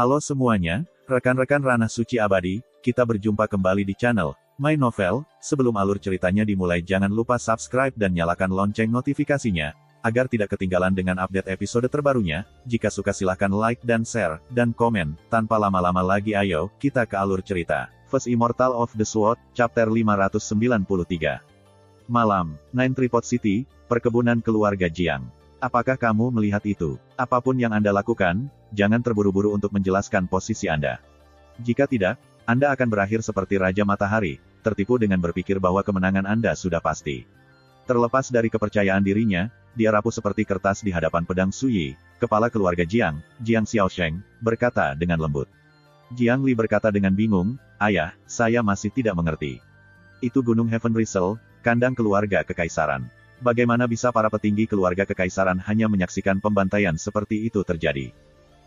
Halo semuanya, rekan-rekan Ranah Suci Abadi, kita berjumpa kembali di channel My Novel. Sebelum alur ceritanya dimulai, jangan lupa subscribe dan nyalakan lonceng notifikasinya, agar tidak ketinggalan dengan update episode terbarunya. Jika suka silahkan like dan share, dan komen. Tanpa lama-lama lagi ayo, kita ke alur cerita. First Immortal of the Sword, Chapter 593. Malam, Nine Tripod City, perkebunan keluarga Jiang. Apakah kamu melihat itu? Apapun yang Anda lakukan, jangan terburu-buru untuk menjelaskan posisi Anda. Jika tidak, Anda akan berakhir seperti Raja Matahari, tertipu dengan berpikir bahwa kemenangan Anda sudah pasti. Terlepas dari kepercayaan dirinya, dia rapuh seperti kertas di hadapan pedang Suyi, kepala keluarga Jiang, Jiang Xiaosheng, berkata dengan lembut. Jiang Li berkata dengan bingung, "Ayah, saya masih tidak mengerti. Itu Gunung Heaven Bristle, kandang keluarga kekaisaran. Bagaimana bisa para petinggi keluarga kekaisaran hanya menyaksikan pembantaian seperti itu terjadi?"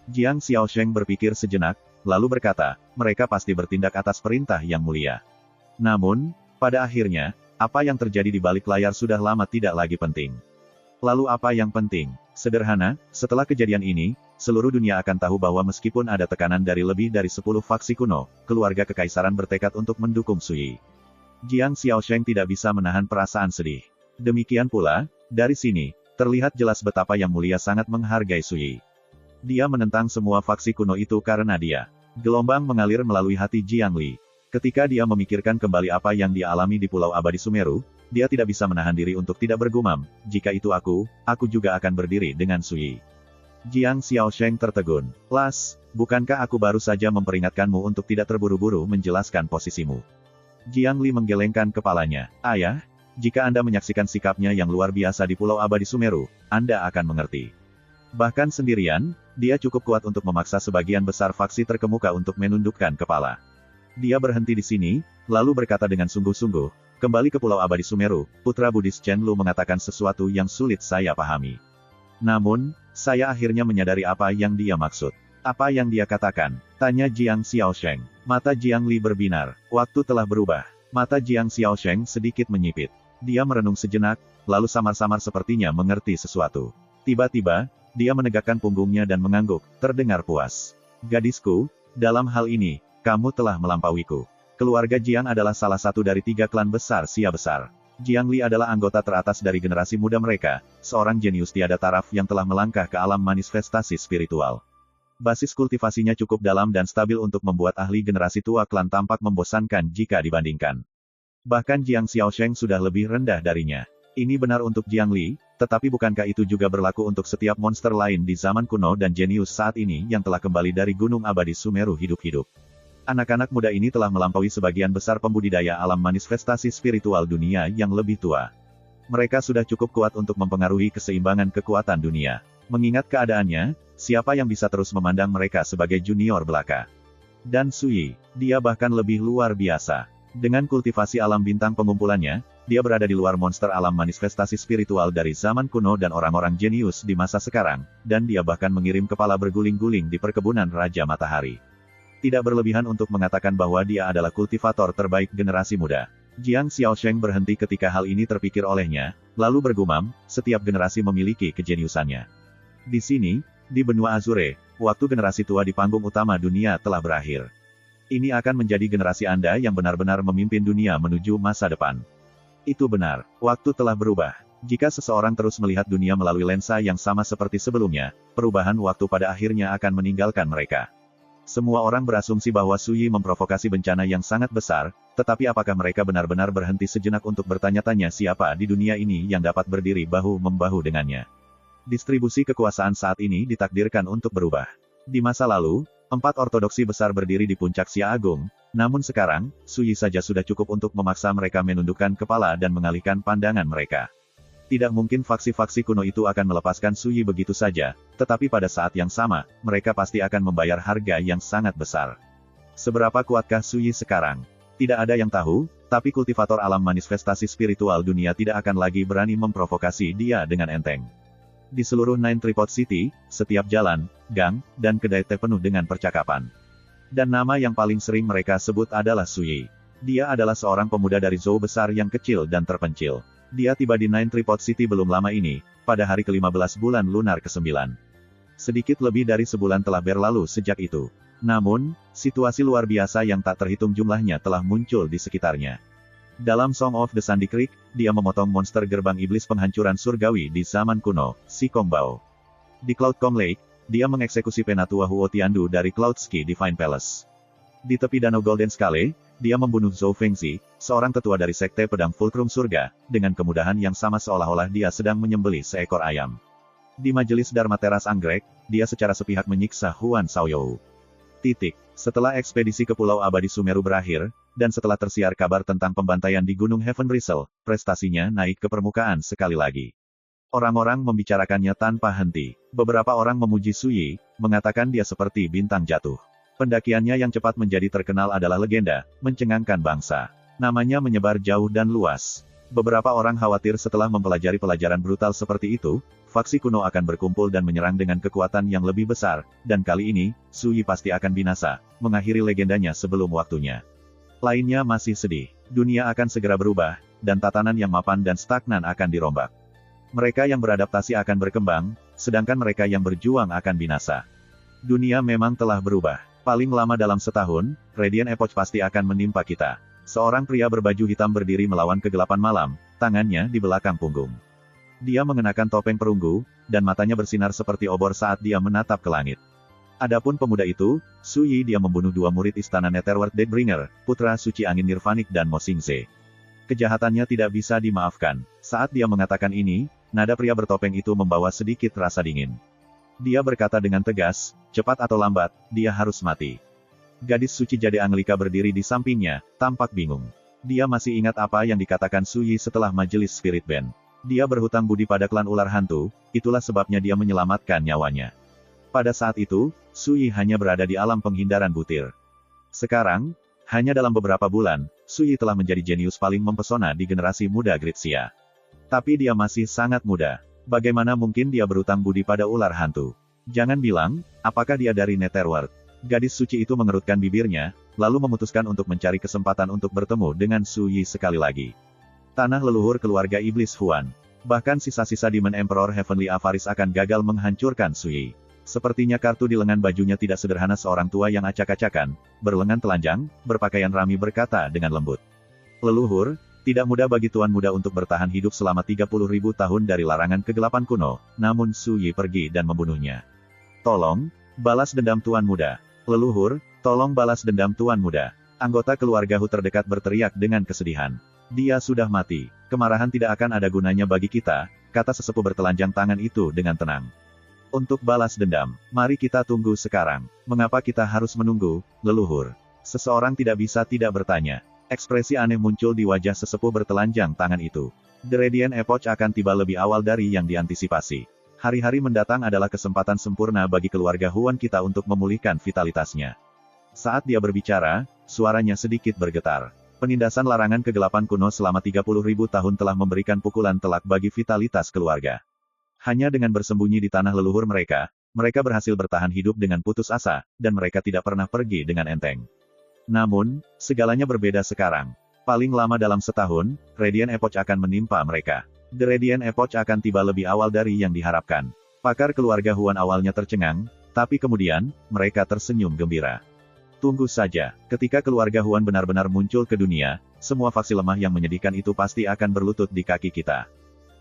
Jiang Xiaosheng berpikir sejenak, lalu berkata, "Mereka pasti bertindak atas perintah yang mulia." Namun, pada akhirnya, apa yang terjadi di balik layar sudah lama tidak lagi penting. Lalu apa yang penting? Sederhana, setelah kejadian ini, seluruh dunia akan tahu bahwa meskipun ada tekanan dari lebih dari 10 faksi kuno, keluarga kekaisaran bertekad untuk mendukung Suyi. Jiang Xiaosheng tidak bisa menahan perasaan sedih. Demikian pula, dari sini, terlihat jelas betapa Yang Mulia sangat menghargai Suyi. Dia menentang semua faksi kuno itu karena dia. Gelombang mengalir melalui hati Jiang Li. Ketika dia memikirkan kembali apa yang dia alami di Pulau Abadi Sumeru, dia tidak bisa menahan diri untuk tidak bergumam, "Jika itu aku juga akan berdiri dengan Suyi." Jiang Xiaosheng tertegun. "Las, bukankah aku baru saja memperingatkanmu untuk tidak terburu-buru menjelaskan posisimu?" Jiang Li menggelengkan kepalanya. "Ayah, jika Anda menyaksikan sikapnya yang luar biasa di Pulau Abadi Sumeru, Anda akan mengerti. Bahkan sendirian, dia cukup kuat untuk memaksa sebagian besar faksi terkemuka untuk menundukkan kepala." Dia berhenti di sini, lalu berkata dengan sungguh-sungguh, "Kembali ke Pulau Abadi Sumeru, Putra Buddhis Chen Lu mengatakan sesuatu yang sulit saya pahami. Namun, saya akhirnya menyadari apa yang dia maksud." "Apa yang dia katakan?" tanya Jiang Xiaosheng. Mata Jiang Li berbinar. Waktu telah berubah. Mata Jiang Xiaosheng sedikit menyipit. Dia merenung sejenak, lalu samar-samar sepertinya mengerti sesuatu. Tiba-tiba, dia menegakkan punggungnya dan mengangguk, terdengar puas. "Gadisku, dalam hal ini, kamu telah melampauiku. Keluarga Jiang adalah salah satu dari 3 klan besar Xia besar. Jiang Li adalah anggota teratas dari generasi muda mereka, seorang jenius tiada taraf yang telah melangkah ke alam manifestasi spiritual. Basis kultivasinya cukup dalam dan stabil untuk membuat ahli generasi tua klan tampak membosankan jika dibandingkan. Bahkan Jiang Xiaosheng sudah lebih rendah darinya. Ini benar untuk Jiang Li, tetapi bukankah itu juga berlaku untuk setiap monster lain di zaman kuno dan jenius saat ini yang telah kembali dari Gunung Abadi Sumeru hidup-hidup? Anak-anak muda ini telah melampaui sebagian besar pembudidaya alam manifestasi spiritual dunia yang lebih tua. Mereka sudah cukup kuat untuk mempengaruhi keseimbangan kekuatan dunia. Mengingat keadaannya, siapa yang bisa terus memandang mereka sebagai junior belaka? Dan Suyi, dia bahkan lebih luar biasa. Dengan kultivasi alam bintang pengumpulannya, dia berada di luar monster alam manifestasi spiritual dari zaman kuno dan orang-orang jenius di masa sekarang, dan dia bahkan mengirim kepala berguling-guling di perkebunan Raja Matahari. Tidak berlebihan untuk mengatakan bahwa dia adalah kultivator terbaik generasi muda. Jiang Xiaosheng berhenti ketika hal ini terpikir olehnya, lalu bergumam, "Setiap generasi memiliki kejeniusannya. Di sini, di benua Azure, waktu generasi tua di panggung utama dunia telah berakhir. Ini akan menjadi generasi Anda yang benar-benar memimpin dunia menuju masa depan." Itu benar, waktu telah berubah. Jika seseorang terus melihat dunia melalui lensa yang sama seperti sebelumnya, perubahan waktu pada akhirnya akan meninggalkan mereka. Semua orang berasumsi bahwa Suyi memprovokasi bencana yang sangat besar, tetapi apakah mereka benar-benar berhenti sejenak untuk bertanya-tanya siapa di dunia ini yang dapat berdiri bahu-membahu dengannya? Distribusi kekuasaan saat ini ditakdirkan untuk berubah. Di masa lalu, 4 ortodoksi besar berdiri di puncak Xia Agung, namun sekarang, Suyi saja sudah cukup untuk memaksa mereka menundukkan kepala dan mengalihkan pandangan mereka. Tidak mungkin faksi-faksi kuno itu akan melepaskan Suyi begitu saja, tetapi pada saat yang sama, mereka pasti akan membayar harga yang sangat besar. Seberapa kuatkah Suyi sekarang? Tidak ada yang tahu, tapi kultivator alam manifestasi spiritual dunia tidak akan lagi berani memprovokasi dia dengan enteng. Di seluruh Nine Tripod City, setiap jalan, gang, dan kedai teh penuh dengan percakapan. Dan nama yang paling sering mereka sebut adalah Suyi. Dia adalah seorang pemuda dari Zhou besar yang kecil dan terpencil. Dia tiba di Nine Tripod City belum lama ini, pada hari ke-15 bulan lunar ke-9. Sedikit lebih dari sebulan telah berlalu sejak itu. Namun, situasi luar biasa yang tak terhitung jumlahnya telah muncul di sekitarnya. Dalam Song of the Sandy Creek, dia memotong monster gerbang iblis penghancuran surgawi di zaman kuno, si Kong Bao. Di Cloud Kong Lake, dia mengeksekusi penatua Huo Tiandu dari Cloud Ski Divine Palace. Di tepi danau Golden Scale, dia membunuh Zhou Fengzi, seorang tetua dari Sekte Pedang Fulcrum Surga, dengan kemudahan yang sama seolah-olah dia sedang menyembelih seekor ayam. Di majelis Dharma Teras Anggrek, dia secara sepihak menyiksa Huan Shaoyou. Setelah ekspedisi ke Pulau Abadi Sumeru berakhir, dan setelah tersiar kabar tentang pembantaian di Gunung Heaven Bristle, prestasinya naik ke permukaan sekali lagi. Orang-orang membicarakannya tanpa henti. Beberapa orang memuji Su Yi, mengatakan dia seperti bintang jatuh. Pendakiannya yang cepat menjadi terkenal adalah legenda, mencengangkan bangsa. Namanya menyebar jauh dan luas. Beberapa orang khawatir setelah mempelajari pelajaran brutal seperti itu, faksi kuno akan berkumpul dan menyerang dengan kekuatan yang lebih besar, dan kali ini, Su Yi pasti akan binasa, mengakhiri legendanya sebelum waktunya. Lainnya masih sedih. Dunia akan segera berubah, dan tatanan yang mapan dan stagnan akan dirombak. Mereka yang beradaptasi akan berkembang, sedangkan mereka yang berjuang akan binasa. Dunia memang telah berubah. Paling lama dalam setahun, Radiant Epoch pasti akan menimpa kita. Seorang pria berbaju hitam berdiri melawan kegelapan malam, tangannya di belakang punggung. Dia mengenakan topeng perunggu, dan matanya bersinar seperti obor saat dia menatap ke langit. Adapun pemuda itu, Su Yi, dia membunuh dua murid istana Netherworld Deathbringer, putra suci angin Nirvanik dan Mo Xingze. Kejahatannya tidak bisa dimaafkan. Saat dia mengatakan ini, nada pria bertopeng itu membawa sedikit rasa dingin. Dia berkata dengan tegas, cepat atau lambat, dia harus mati. Gadis suci Jade Anglika berdiri di sampingnya, tampak bingung. Dia masih ingat apa yang dikatakan Su Yi setelah majelis Spirit Band. Dia berhutang budi pada klan ular hantu, itulah sebabnya dia menyelamatkan nyawanya. Pada saat itu, Su Yi hanya berada di alam penghindaran butir. Sekarang, hanya dalam beberapa bulan, Su Yi telah menjadi jenius paling mempesona di generasi muda Gritsia. Tapi dia masih sangat muda. Bagaimana mungkin dia berutang budi pada ular hantu? Jangan bilang, apakah dia dari Netherworld? Gadis suci itu mengerutkan bibirnya, lalu memutuskan untuk mencari kesempatan untuk bertemu dengan Su Yi sekali lagi. Tanah leluhur keluarga iblis Huan. Bahkan sisa-sisa Demon Emperor Heavenly Avaris akan gagal menghancurkan Su Yi. Sepertinya kartu di lengan bajunya tidak sederhana seorang tua yang acak-acakan, berlengan telanjang, berpakaian rami berkata dengan lembut. Leluhur, tidak mudah bagi tuan muda untuk bertahan hidup selama 30.000 tahun dari larangan kegelapan kuno, namun Su Yi pergi dan membunuhnya. Tolong, balas dendam tuan muda. Leluhur, tolong balas dendam tuan muda. Anggota keluarga Hu terdekat berteriak dengan kesedihan. Dia sudah mati. Kemarahan tidak akan ada gunanya bagi kita, kata sesepuh bertelanjang tangan itu dengan tenang. Untuk balas dendam, mari kita tunggu sekarang. Mengapa kita harus menunggu, leluhur? Seseorang tidak bisa tidak bertanya. Ekspresi aneh muncul di wajah sesepuh bertelanjang tangan itu. The Radiant Epoch akan tiba lebih awal dari yang diantisipasi. Hari-hari mendatang adalah kesempatan sempurna bagi keluarga Huan kita untuk memulihkan vitalitasnya. Saat dia berbicara, suaranya sedikit bergetar. Penindasan larangan kegelapan kuno selama 30.000 tahun telah memberikan pukulan telak bagi vitalitas keluarga. Hanya dengan bersembunyi di tanah leluhur mereka, mereka berhasil bertahan hidup dengan putus asa, dan mereka tidak pernah pergi dengan enteng. Namun, segalanya berbeda sekarang. Paling lama dalam setahun, Radiant Epoch akan menimpa mereka. The Radiant Epoch akan tiba lebih awal dari yang diharapkan. Pakar keluarga Huan awalnya tercengang, tapi kemudian, mereka tersenyum gembira. Tunggu saja, ketika keluarga Huan benar-benar muncul ke dunia, semua faksi lemah yang menyedihkan itu pasti akan berlutut di kaki kita.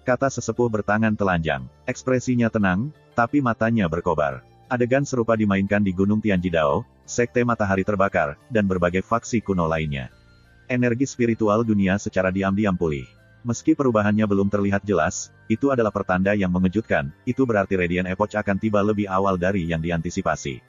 Kata sesepuh bertangan telanjang. Ekspresinya tenang, tapi matanya berkobar. Adegan serupa dimainkan di Gunung Tianjidao, Sekte Matahari Terbakar, dan berbagai faksi kuno lainnya. Energi spiritual dunia secara diam-diam pulih. Meski perubahannya belum terlihat jelas, itu adalah pertanda yang mengejutkan, itu berarti Radiant Epoch akan tiba lebih awal dari yang diantisipasi.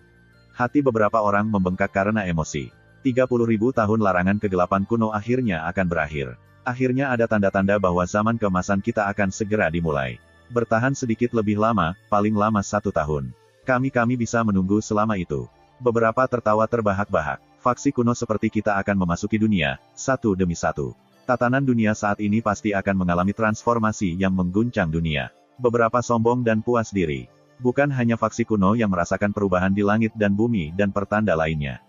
Hati beberapa orang membengkak karena emosi. 30.000 tahun larangan kegelapan kuno akhirnya akan berakhir. Akhirnya ada tanda-tanda bahwa zaman keemasan kita akan segera dimulai. Bertahan sedikit lebih lama, paling lama 1 tahun. Kami bisa menunggu selama itu. Beberapa tertawa terbahak-bahak. Faksi kuno seperti kita akan memasuki dunia, satu demi satu. Tatanan dunia saat ini pasti akan mengalami transformasi yang mengguncang dunia. Beberapa sombong dan puas diri. Bukan hanya faksi kuno yang merasakan perubahan di langit dan bumi dan pertanda lainnya.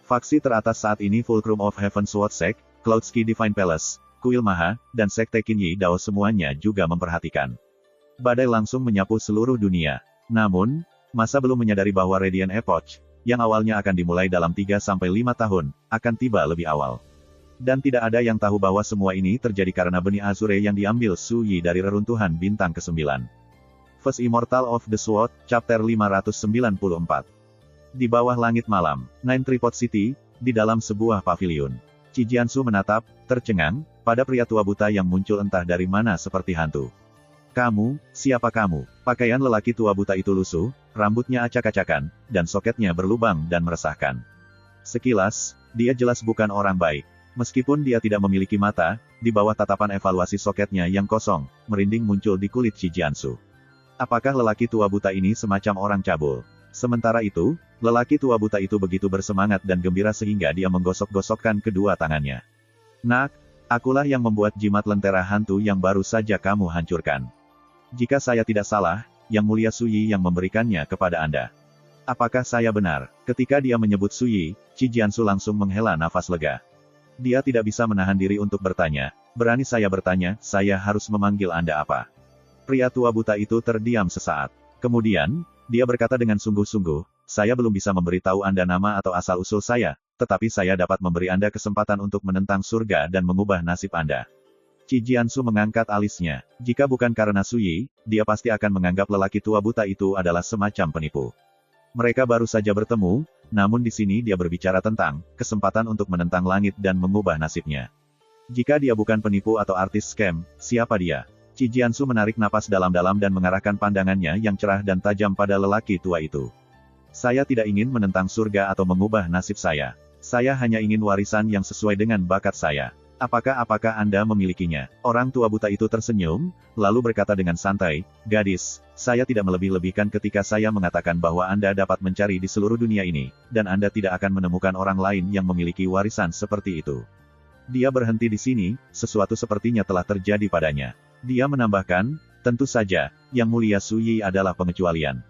Faksi teratas saat ini Fulcrum of Heaven Sword Sect, Cloud Ski Divine Palace, Kuil Maha, dan Sekte Qinyi Dao semuanya juga memperhatikan. Badai langsung menyapu seluruh dunia. Namun, masa belum menyadari bahwa Radiant Epoch, yang awalnya akan dimulai dalam 3-5 tahun, akan tiba lebih awal. Dan tidak ada yang tahu bahwa semua ini terjadi karena benih Azure yang diambil Su Yi dari reruntuhan bintang ke-9. First Immortal of the Sword, Chapter 594. Di bawah langit malam, Nine Tripod City, di dalam sebuah pavilion. Qi Jiansu menatap, tercengang, pada pria tua buta yang muncul entah dari mana seperti hantu. Kamu, siapa kamu? Pakaian lelaki tua buta itu lusuh, rambutnya acak-acakan, dan soketnya berlubang dan meresahkan. Sekilas, dia jelas bukan orang baik. Meskipun dia tidak memiliki mata, di bawah tatapan evaluasi soketnya yang kosong, merinding muncul di kulit Qi Jiansu. Apakah lelaki tua buta ini semacam orang cabul? Sementara itu, lelaki tua buta itu begitu bersemangat dan gembira sehingga dia menggosok-gosokkan kedua tangannya. Nak, akulah yang membuat jimat lentera hantu yang baru saja kamu hancurkan. Jika saya tidak salah, Yang Mulia Su Yi yang memberikannya kepada Anda. Apakah saya benar? Ketika dia menyebut Su Yi, Qi Jiansu langsung menghela nafas lega. Dia tidak bisa menahan diri untuk bertanya, berani saya bertanya, saya harus memanggil Anda apa? Pria tua buta itu terdiam sesaat. Kemudian, dia berkata dengan sungguh-sungguh, saya belum bisa memberitahu Anda nama atau asal-usul saya, tetapi saya dapat memberi Anda kesempatan untuk menentang surga dan mengubah nasib Anda. Qi Jiansu mengangkat alisnya. Jika bukan karena Su Yi, dia pasti akan menganggap lelaki tua buta itu adalah semacam penipu. Mereka baru saja bertemu, namun di sini dia berbicara tentang kesempatan untuk menentang langit dan mengubah nasibnya. Jika dia bukan penipu atau artis scam, siapa dia? Qi Jiansu menarik napas dalam-dalam dan mengarahkan pandangannya yang cerah dan tajam pada lelaki tua itu. Saya tidak ingin menentang surga atau mengubah nasib saya. Saya hanya ingin warisan yang sesuai dengan bakat saya. Apakah Anda memilikinya? Orang tua buta itu tersenyum, lalu berkata dengan santai, gadis, saya tidak melebih-lebihkan ketika saya mengatakan bahwa Anda dapat mencari di seluruh dunia ini, dan Anda tidak akan menemukan orang lain yang memiliki warisan seperti itu. Dia berhenti di sini, sesuatu sepertinya telah terjadi padanya. Dia menambahkan, tentu saja, Yang Mulia Su Yi adalah pengecualian.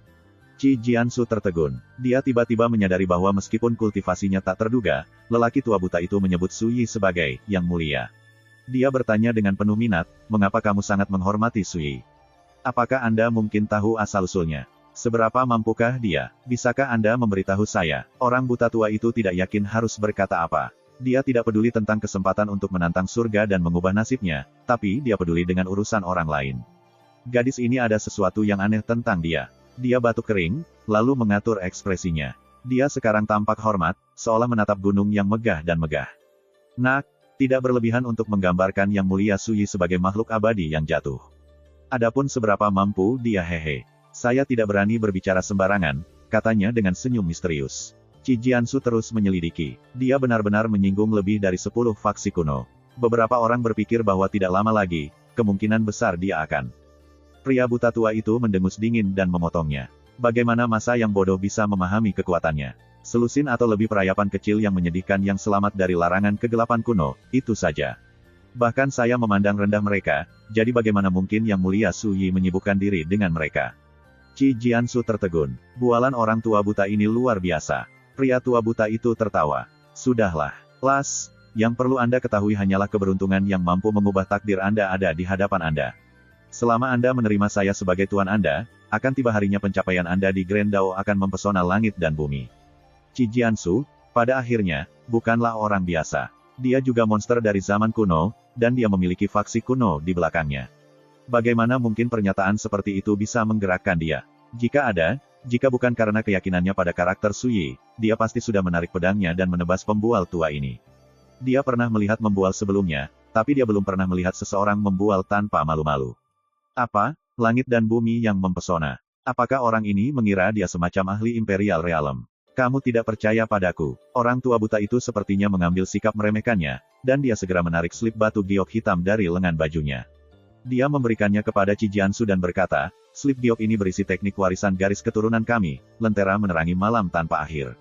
Qi Jiansu tertegun. Dia tiba-tiba menyadari bahwa meskipun kultivasinya tak terduga, lelaki tua buta itu menyebut Su Yi sebagai Yang Mulia. Dia bertanya dengan penuh minat, mengapa kamu sangat menghormati Su Yi? Apakah Anda mungkin tahu asal-usulnya? Seberapa mampukah dia? Bisakah Anda memberitahu saya? Orang buta tua itu tidak yakin harus berkata apa. Dia tidak peduli tentang kesempatan untuk menantang surga dan mengubah nasibnya, tapi dia peduli dengan urusan orang lain. Gadis ini ada sesuatu yang aneh tentang dia. Dia batuk kering, lalu mengatur ekspresinya. Dia sekarang tampak hormat, seolah menatap gunung yang megah dan megah. Nak, tidak berlebihan untuk menggambarkan Yang Mulia Su Yi sebagai makhluk abadi yang jatuh. Adapun seberapa mampu dia hehe. Saya tidak berani berbicara sembarangan, katanya dengan senyum misterius. Qi Jiansu terus menyelidiki. Dia benar-benar menyinggung lebih dari 10 faksi kuno. Beberapa orang berpikir bahwa tidak lama lagi, kemungkinan besar dia akan. Pria buta tua itu mendengus dingin dan memotongnya. Bagaimana masa yang bodoh bisa memahami kekuatannya? Selusin atau lebih perayapan kecil yang menyedihkan yang selamat dari larangan kegelapan kuno, itu saja. Bahkan saya memandang rendah mereka, jadi bagaimana mungkin Yang Mulia Su Yi menyibukkan diri dengan mereka? Qi Jiansu tertegun. Bualan orang tua buta ini luar biasa. Pria tua buta itu tertawa. Sudahlah, Las, yang perlu Anda ketahui hanyalah keberuntungan yang mampu mengubah takdir Anda ada di hadapan Anda. Selama Anda menerima saya sebagai tuan Anda, akan tiba harinya pencapaian Anda di Grand Dao akan mempesona langit dan bumi. Qi Jiansu, pada akhirnya, bukanlah orang biasa. Dia juga monster dari zaman kuno, dan dia memiliki faksi kuno di belakangnya. Bagaimana mungkin pernyataan seperti itu bisa menggerakkan dia? Jika bukan karena keyakinannya pada karakter Su Yi, dia pasti sudah menarik pedangnya dan menebas pembual tua ini. Dia pernah melihat membual sebelumnya, tapi dia belum pernah melihat seseorang membual tanpa malu-malu. Apa? Langit dan bumi yang mempesona. Apakah orang ini mengira dia semacam ahli Imperial Realm? Kamu tidak percaya padaku. Orang tua buta itu sepertinya mengambil sikap meremehkannya, dan dia segera menarik slip batu giok hitam dari lengan bajunya. Dia memberikannya kepada Qi Jiansu dan berkata, slip giok ini berisi teknik warisan garis keturunan kami, lentera menerangi malam tanpa akhir.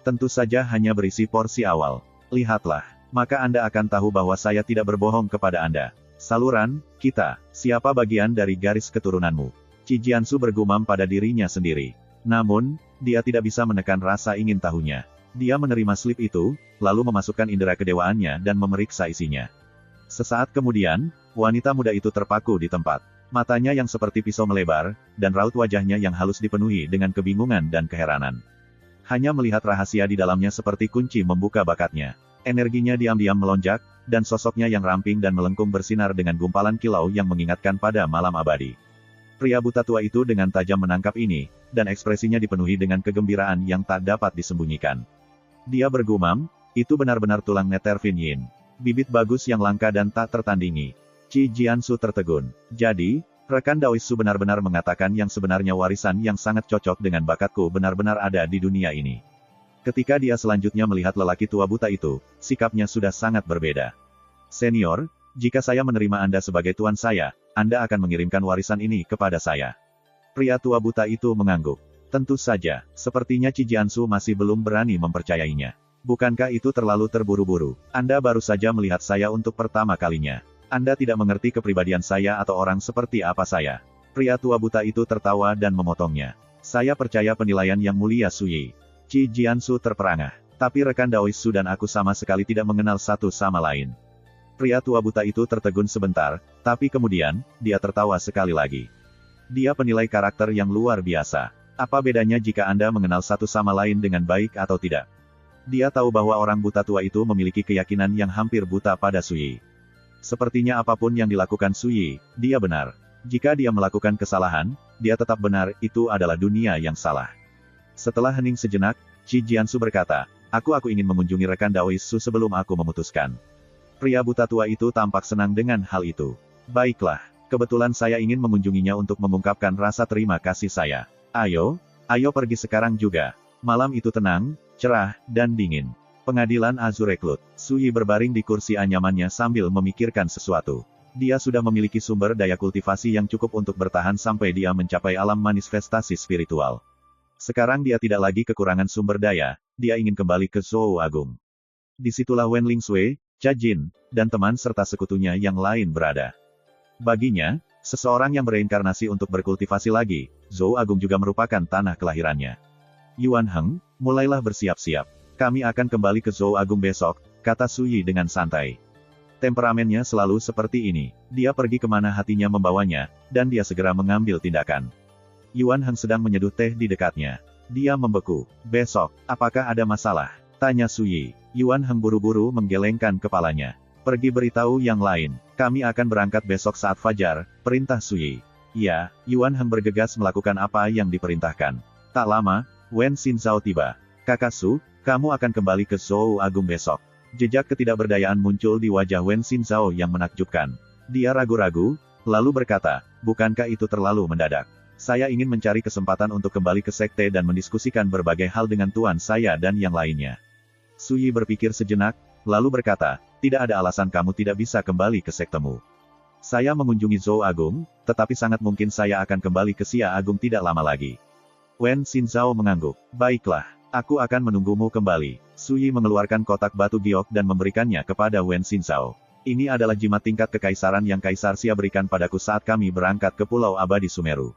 Tentu saja hanya berisi porsi awal. Lihatlah, maka Anda akan tahu bahwa saya tidak berbohong kepada Anda. Saluran, kita, siapa bagian dari garis keturunanmu? Qi Jiansu bergumam pada dirinya sendiri. Namun, dia tidak bisa menekan rasa ingin tahunya. Dia menerima slip itu, lalu memasukkan indera kedewaannya dan memeriksa isinya. Sesaat kemudian, wanita muda itu terpaku di tempat. Matanya yang seperti pisau melebar, dan raut wajahnya yang halus dipenuhi dengan kebingungan dan keheranan. Hanya melihat rahasia di dalamnya seperti kunci membuka bakatnya. Energinya diam-diam melonjak, dan sosoknya yang ramping dan melengkung bersinar dengan gumpalan kilau yang mengingatkan pada malam abadi. Pria buta tua itu dengan tajam menangkap ini, dan ekspresinya dipenuhi dengan kegembiraan yang tak dapat disembunyikan. Dia bergumam, itu benar-benar tulang Netherfin Yin. Bibit bagus yang langka dan tak tertandingi. Qi Jiansu tertegun. Jadi, rekan Daoisu benar-benar mengatakan yang sebenarnya warisan yang sangat cocok dengan bakatku benar-benar ada di dunia ini. Ketika dia selanjutnya melihat lelaki tua buta itu, sikapnya sudah sangat berbeda. Senior, jika saya menerima Anda sebagai tuan saya, Anda akan mengirimkan warisan ini kepada saya. Pria tua buta itu mengangguk. Tentu saja, sepertinya Qi Jiansu masih belum berani mempercayainya. Bukankah itu terlalu terburu-buru? Anda baru saja melihat saya untuk pertama kalinya. Anda tidak mengerti kepribadian saya atau orang seperti apa saya. Pria tua buta itu tertawa dan memotongnya. Saya percaya penilaian yang mulia Suyi. Qi Jiansu terperangah. Tapi rekan Daoisu dan aku sama sekali tidak mengenal satu sama lain. Pria tua buta itu tertegun sebentar, tapi kemudian, dia tertawa sekali lagi. Dia penilai karakter yang luar biasa. Apa bedanya jika Anda mengenal satu sama lain dengan baik atau tidak? Dia tahu bahwa orang buta tua itu memiliki keyakinan yang hampir buta pada Suyi. Sepertinya apapun yang dilakukan Suyi, dia benar. Jika dia melakukan kesalahan, dia tetap benar, itu adalah dunia yang salah. Setelah hening sejenak, Qi Jiansu berkata, aku ingin mengunjungi rekan Daoisu sebelum aku memutuskan. Pria buta tua itu tampak senang dengan hal itu. Baiklah, kebetulan saya ingin mengunjunginya untuk mengungkapkan rasa terima kasih saya. Ayo pergi sekarang juga. Malam itu tenang, cerah, dan dingin. Pengadilan Azure Cloud. Suyi berbaring di kursi anyamannya sambil memikirkan sesuatu. Dia sudah memiliki sumber daya kultivasi yang cukup untuk bertahan sampai dia mencapai alam manifestasi spiritual. Sekarang dia tidak lagi kekurangan sumber daya, dia ingin kembali ke Zhou Agung. Disitulah Wen Lingsui, Cha Jin, dan teman serta sekutunya yang lain berada. Baginya, seseorang yang bereinkarnasi untuk berkultivasi lagi, Zhou Agung juga merupakan tanah kelahirannya. Yuan Heng, mulailah bersiap-siap. Kami akan kembali ke Zhou Agung besok, kata Suyi dengan santai. Temperamennya selalu seperti ini, dia pergi kemana hatinya membawanya, dan dia segera mengambil tindakan. Yuan Heng sedang menyeduh teh di dekatnya. Dia membeku. Besok, apakah ada masalah? Tanya Suyi. Yuan Heng buru-buru menggelengkan kepalanya. Pergi beritahu yang lain. Kami akan berangkat besok saat fajar, perintah Suyi. Ya, Yuan Heng bergegas melakukan apa yang diperintahkan. Tak lama, Wen Xinzhao tiba. Kakak Su, kamu akan kembali ke Zhou Agung besok. Jejak ketidakberdayaan muncul di wajah Wen Xinzhao yang menakjubkan. Dia ragu-ragu, lalu berkata, bukankah itu terlalu mendadak? Saya ingin mencari kesempatan untuk kembali ke sekte dan mendiskusikan berbagai hal dengan tuan saya dan yang lainnya. Suyi berpikir sejenak, lalu berkata, tidak ada alasan kamu tidak bisa kembali ke sektemu. Saya mengunjungi Zhou Agung, tetapi sangat mungkin saya akan kembali ke Xia Agung tidak lama lagi. Wen Xinzhao mengangguk. Baiklah, aku akan menunggumu kembali. Suyi mengeluarkan kotak batu giok dan memberikannya kepada Wen Xinzhao. Ini adalah jimat tingkat kekaisaran yang Kaisar Xia berikan padaku saat kami berangkat ke Pulau Abadi Sumeru.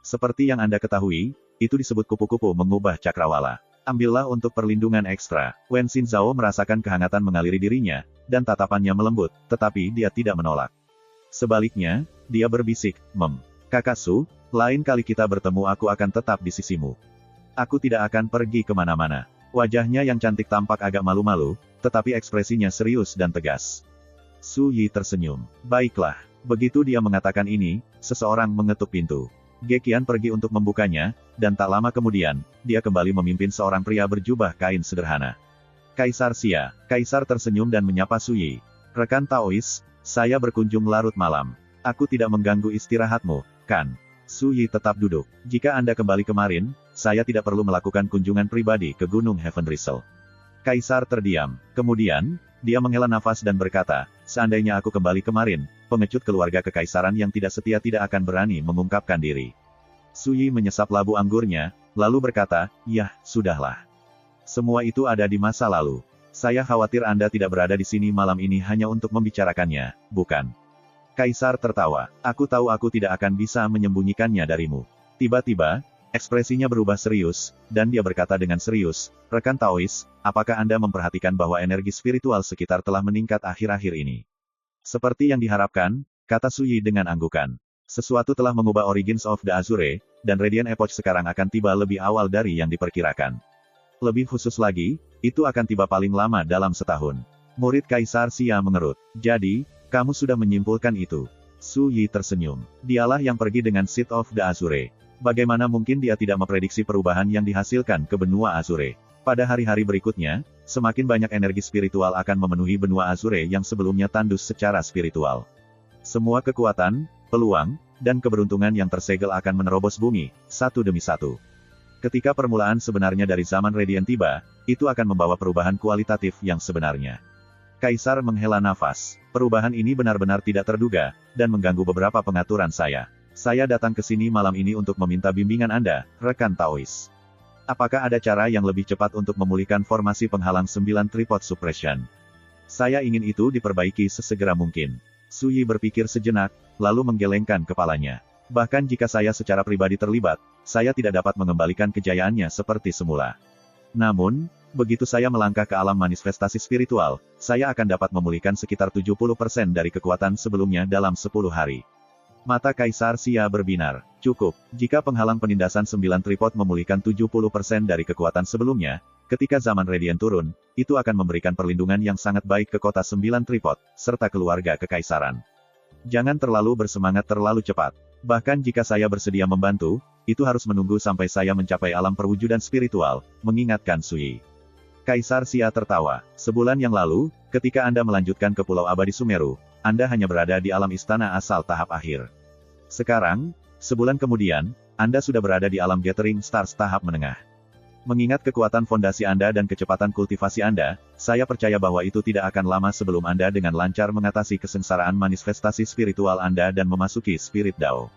Seperti yang Anda ketahui, itu disebut kupu-kupu mengubah cakrawala. Ambillah untuk perlindungan ekstra. Wen Xinzhao merasakan kehangatan mengaliri dirinya, dan tatapannya melembut, tetapi dia tidak menolak. Sebaliknya, dia berbisik, Kakak Su, lain kali kita bertemu aku akan tetap di sisimu. Aku tidak akan pergi kemana-mana. Wajahnya yang cantik tampak agak malu-malu, tetapi ekspresinya serius dan tegas. Su Yi tersenyum. Baiklah, begitu dia mengatakan ini, seseorang mengetuk pintu. Ge Qian pergi untuk membukanya, dan tak lama kemudian, dia kembali memimpin seorang pria berjubah kain sederhana. Kaisar Xia. Kaisar tersenyum dan menyapa Su Yi. Rekan Taois, saya berkunjung larut malam. Aku tidak mengganggu istirahatmu, kan? Su Yi tetap duduk. Jika Anda kembali kemarin, saya tidak perlu melakukan kunjungan pribadi ke Gunung Heaven Rizal. Kaisar terdiam. Kemudian, dia menghela nafas dan berkata, seandainya aku kembali kemarin, pengecut keluarga kekaisaran yang tidak setia tidak akan berani mengungkapkan diri. Su Yi menyesap labu anggurnya, lalu berkata, yah, sudahlah. Semua itu ada di masa lalu. Saya khawatir Anda tidak berada di sini malam ini hanya untuk membicarakannya, bukan? Kaisar tertawa. Aku tahu aku tidak akan bisa menyembunyikannya darimu. Tiba-tiba, ekspresinya berubah serius, dan dia berkata dengan serius, rekan Taois, apakah Anda memperhatikan bahwa energi spiritual sekitar telah meningkat akhir-akhir ini? Seperti yang diharapkan, kata Su Yi dengan anggukan. Sesuatu telah mengubah Origins of the Azure, dan Radiant Epoch sekarang akan tiba lebih awal dari yang diperkirakan. Lebih khusus lagi, itu akan tiba paling lama dalam setahun. Murid Kaisar Xia mengerut. Jadi, kamu sudah menyimpulkan itu. Su Yi tersenyum. Dialah yang pergi dengan Seed of the Azure. Bagaimana mungkin dia tidak memprediksi perubahan yang dihasilkan ke benua Azure? Pada hari-hari berikutnya, semakin banyak energi spiritual akan memenuhi benua Azure yang sebelumnya tandus secara spiritual. Semua kekuatan, peluang, dan keberuntungan yang tersegel akan menerobos bumi, satu demi satu. Ketika permulaan sebenarnya dari zaman Radiant tiba, itu akan membawa perubahan kualitatif yang sebenarnya. Kaisar menghela nafas. Perubahan ini benar-benar tidak terduga, dan mengganggu beberapa pengaturan saya. Saya datang ke sini malam ini untuk meminta bimbingan Anda, rekan Taois. Apakah ada cara yang lebih cepat untuk memulihkan formasi penghalang 9 tripod suppression? Saya ingin itu diperbaiki sesegera mungkin. Su Yi berpikir sejenak, lalu menggelengkan kepalanya. Bahkan jika saya secara pribadi terlibat, saya tidak dapat mengembalikan kejayaannya seperti semula. Namun, begitu saya melangkah ke alam manifestasi spiritual, saya akan dapat memulihkan sekitar 70% dari kekuatan sebelumnya dalam 10 hari. Mata Kaisar Xia berbinar. Cukup, jika penghalang penindasan 9 tripod memulihkan 70% dari kekuatan sebelumnya, ketika zaman Radiant turun, itu akan memberikan perlindungan yang sangat baik ke kota 9 tripod, serta keluarga kekaisaran. Jangan terlalu bersemangat terlalu cepat. Bahkan jika saya bersedia membantu, itu harus menunggu sampai saya mencapai alam perwujudan spiritual, mengingatkan Su Yi. Kaisar Xia tertawa. Sebulan yang lalu, ketika Anda melanjutkan ke Pulau Abadi Sumeru, Anda hanya berada di alam istana asal tahap akhir. Sekarang, sebulan kemudian, Anda sudah berada di alam Gathering Stars tahap menengah. Mengingat kekuatan fondasi Anda dan kecepatan kultivasi Anda, saya percaya bahwa itu tidak akan lama sebelum Anda dengan lancar mengatasi kesengsaraan manifestasi spiritual Anda dan memasuki Spirit Dao.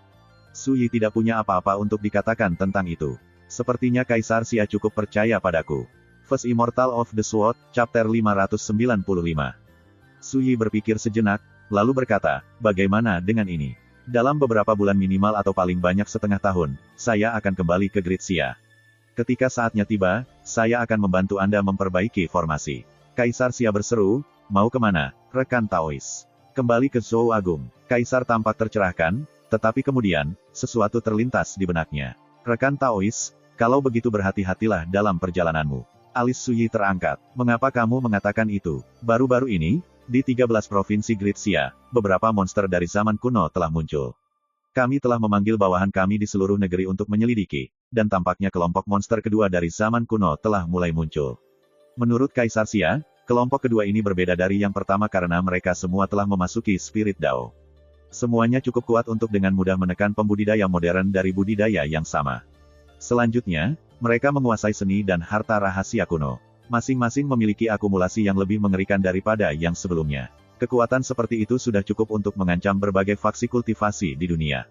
Su Yi tidak punya apa-apa untuk dikatakan tentang itu. Sepertinya Kaisar Xia cukup percaya padaku. First Immortal of the Sword, Chapter 595. Su Yi berpikir sejenak, lalu berkata, bagaimana dengan ini? Dalam beberapa bulan minimal atau paling banyak setengah tahun, saya akan kembali ke Great Xia. Ketika saatnya tiba, saya akan membantu Anda memperbaiki formasi. Kaisar Xia berseru, mau kemana, rekan Taois? Kembali ke Zhou Agung. Kaisar tampak tercerahkan, tetapi kemudian, sesuatu terlintas di benaknya. Rekan Taois, kalau begitu berhati-hatilah dalam perjalananmu. Alis Su Yi terangkat. Mengapa kamu mengatakan itu? Baru-baru ini, di 13 provinsi Great Xia, beberapa monster dari zaman kuno telah muncul. Kami telah memanggil bawahan kami di seluruh negeri untuk menyelidiki, dan tampaknya kelompok monster kedua dari zaman kuno telah mulai muncul. Menurut Kaisar Xia, kelompok kedua ini berbeda dari yang pertama karena mereka semua telah memasuki Spirit Dao. Semuanya cukup kuat untuk dengan mudah menekan pembudidaya modern dari budidaya yang sama. Selanjutnya, mereka menguasai seni dan harta rahasia kuno. Masing-masing memiliki akumulasi yang lebih mengerikan daripada yang sebelumnya. Kekuatan seperti itu sudah cukup untuk mengancam berbagai faksi kultivasi di dunia.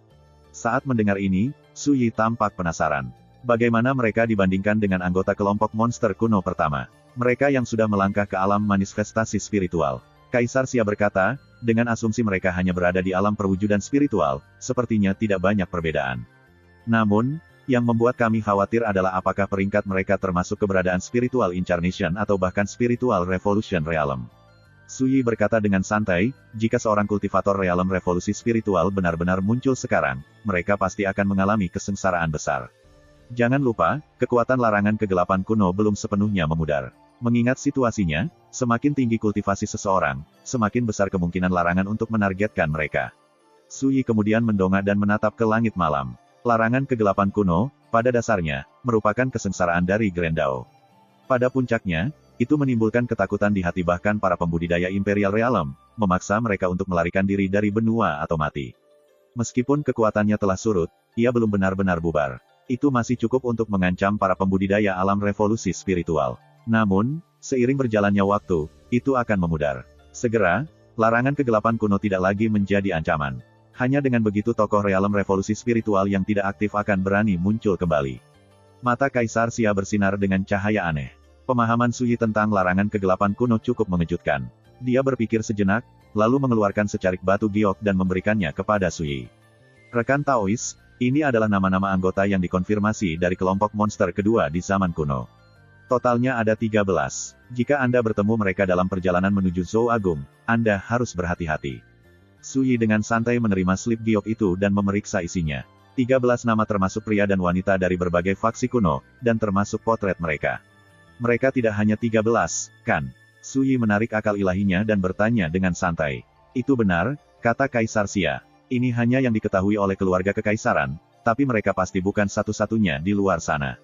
Saat mendengar ini, Su Yi tampak penasaran. Bagaimana mereka dibandingkan dengan anggota kelompok monster kuno pertama? Mereka yang sudah melangkah ke alam manifestasi spiritual. Kaisar Xia berkata, dengan asumsi mereka hanya berada di alam perwujudan spiritual, sepertinya tidak banyak perbedaan. Namun, yang membuat kami khawatir adalah apakah peringkat mereka termasuk keberadaan spiritual incarnation atau bahkan spiritual revolution realm. Su Yi berkata dengan santai, jika seorang kultivator realm revolusi spiritual benar-benar muncul sekarang, mereka pasti akan mengalami kesengsaraan besar. Jangan lupa, kekuatan larangan kegelapan kuno belum sepenuhnya memudar. Mengingat situasinya, semakin tinggi kultivasi seseorang, semakin besar kemungkinan larangan untuk menargetkan mereka. Su Yi kemudian mendongak dan menatap ke langit malam. Larangan kegelapan kuno, pada dasarnya, merupakan kesengsaraan dari Grand Dao. Pada puncaknya, itu menimbulkan ketakutan di hati bahkan para pembudidaya Imperial Realm, memaksa mereka untuk melarikan diri dari benua atau mati. Meskipun kekuatannya telah surut, ia belum benar-benar bubar. Itu masih cukup untuk mengancam para pembudidaya alam revolusi spiritual. Namun, seiring berjalannya waktu, itu akan memudar. Segera, larangan kegelapan kuno tidak lagi menjadi ancaman. Hanya dengan begitu tokoh realm revolusi spiritual yang tidak aktif akan berani muncul kembali. Mata Kaisar Xia bersinar dengan cahaya aneh. Pemahaman Su Yi tentang larangan kegelapan kuno cukup mengejutkan. Dia berpikir sejenak, lalu mengeluarkan secarik batu giok dan memberikannya kepada Su Yi. Rekan Taois, ini adalah nama-nama anggota yang dikonfirmasi dari kelompok monster kedua di zaman kuno. Totalnya ada 13. Jika Anda bertemu mereka dalam perjalanan menuju Zhou Agung, Anda harus berhati-hati. Su Yi dengan santai menerima slip giok itu dan memeriksa isinya. 13 nama termasuk pria dan wanita dari berbagai faksi kuno, dan termasuk potret mereka. Mereka tidak hanya 13, kan? Suyi menarik akal ilahinya dan bertanya dengan santai. Itu benar, kata Kaisar Xia. Ini hanya yang diketahui oleh keluarga kekaisaran, tapi mereka pasti bukan satu-satunya di luar sana.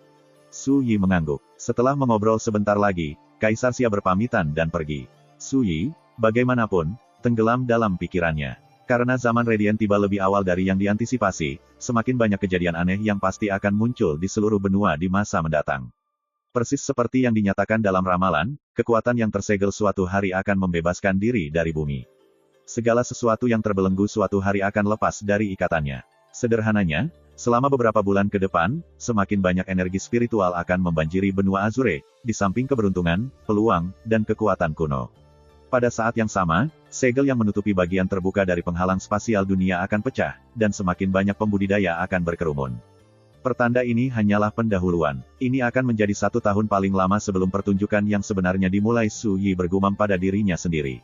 Suyi mengangguk. Setelah mengobrol sebentar lagi, Kaisar Xia berpamitan dan pergi. Suyi, bagaimanapun, tenggelam dalam pikirannya. Karena zaman Radiant tiba lebih awal dari yang diantisipasi, semakin banyak kejadian aneh yang pasti akan muncul di seluruh benua di masa mendatang. Persis seperti yang dinyatakan dalam ramalan, kekuatan yang tersegel suatu hari akan membebaskan diri dari bumi. Segala sesuatu yang terbelenggu suatu hari akan lepas dari ikatannya. Sederhananya, selama beberapa bulan ke depan, semakin banyak energi spiritual akan membanjiri benua Azure, di samping keberuntungan, peluang, dan kekuatan kuno. Pada saat yang sama, segel yang menutupi bagian terbuka dari penghalang spasial dunia akan pecah, dan semakin banyak pembudidaya akan berkerumun. Pertanda ini hanyalah pendahuluan. Ini akan menjadi 1 tahun paling lama sebelum pertunjukan yang sebenarnya dimulai. Suyi bergumam pada dirinya sendiri.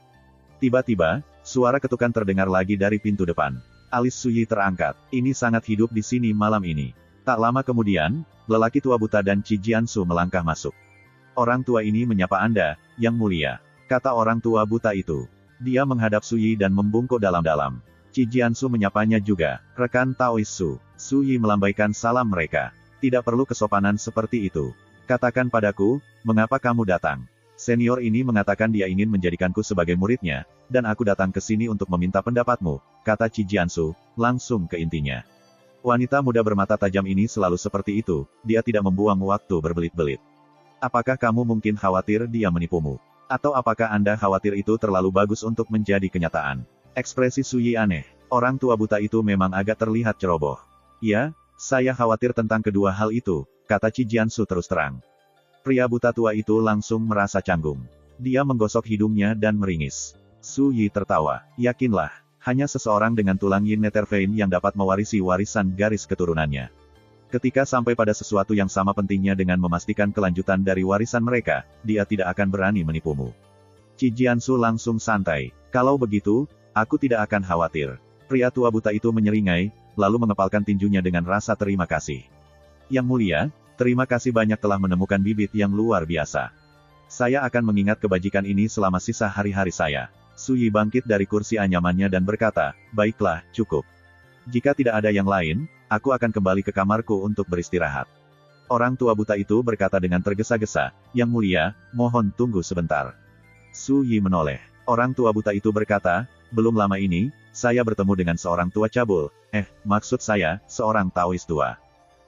Tiba-tiba, suara ketukan terdengar lagi dari pintu depan. Alis Suyi terangkat. Ini sangat hidup di sini malam ini. Tak lama kemudian, lelaki tua buta dan Qi Jiansu melangkah masuk. Orang tua ini menyapa Anda, Yang Mulia, kata orang tua buta itu. Dia menghadap Suyi dan membungkuk dalam-dalam. Qi Jiansu menyapanya juga, rekan Taoist Su. Suyi melambaikan salam mereka. Tidak perlu kesopanan seperti itu. Katakan padaku, mengapa kamu datang? Senior ini mengatakan dia ingin menjadikanku sebagai muridnya, dan aku datang ke sini untuk meminta pendapatmu, kata Qi Jiansu, langsung ke intinya. Wanita muda bermata tajam ini selalu seperti itu, dia tidak membuang waktu berbelit-belit. Apakah kamu mungkin khawatir dia menipumu? Atau apakah Anda khawatir itu terlalu bagus untuk menjadi kenyataan? Ekspresi Suyi aneh. Orang tua buta itu memang agak terlihat ceroboh. Ya, saya khawatir tentang kedua hal itu, kata Qi Jiansu terus terang. Pria buta tua itu langsung merasa canggung. Dia menggosok hidungnya dan meringis. Suyi tertawa. Yakinlah, hanya seseorang dengan tulang yin nethervein yang dapat mewarisi warisan garis keturunannya. Ketika sampai pada sesuatu yang sama pentingnya dengan memastikan kelanjutan dari warisan mereka, dia tidak akan berani menipumu. Qi Jiansu langsung santai. Kalau begitu, aku tidak akan khawatir. Pria tua buta itu menyeringai, lalu mengepalkan tinjunya dengan rasa terima kasih. Yang Mulia, terima kasih banyak telah menemukan bibit yang luar biasa. Saya akan mengingat kebajikan ini selama sisa hari-hari saya. Suyi bangkit dari kursi anyamannya dan berkata, baiklah, cukup. Jika tidak ada yang lain, aku akan kembali ke kamarku untuk beristirahat. Orang tua buta itu berkata dengan tergesa-gesa, Yang Mulia, mohon tunggu sebentar. Suyi menoleh. Orang tua buta itu berkata, belum lama ini, saya bertemu dengan seorang tua cabul, maksud saya, seorang Taoist tua.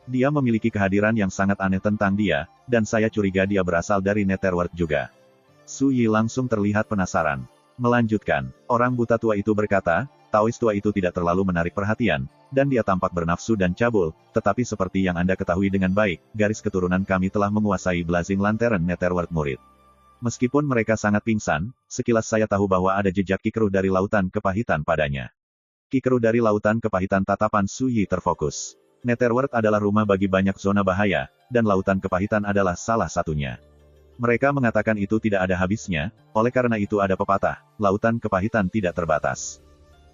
Dia memiliki kehadiran yang sangat aneh tentang dia, dan saya curiga dia berasal dari Netherworld juga. Suyi langsung terlihat penasaran. Melanjutkan, orang buta tua itu berkata, Taoist tua itu tidak terlalu menarik perhatian, dan dia tampak bernafsu dan cabul, tetapi seperti yang Anda ketahui dengan baik, garis keturunan kami telah menguasai Blazing Lantern Netherworld murid. Meskipun mereka sangat pingsan, sekilas saya tahu bahwa ada jejak kikeruh dari lautan kepahitan padanya. Kikeruh dari lautan kepahitan. Tatapan Suyi terfokus. Netherworld adalah rumah bagi banyak zona bahaya, dan lautan kepahitan adalah salah satunya. Mereka mengatakan itu tidak ada habisnya, oleh karena itu ada pepatah, lautan kepahitan tidak terbatas.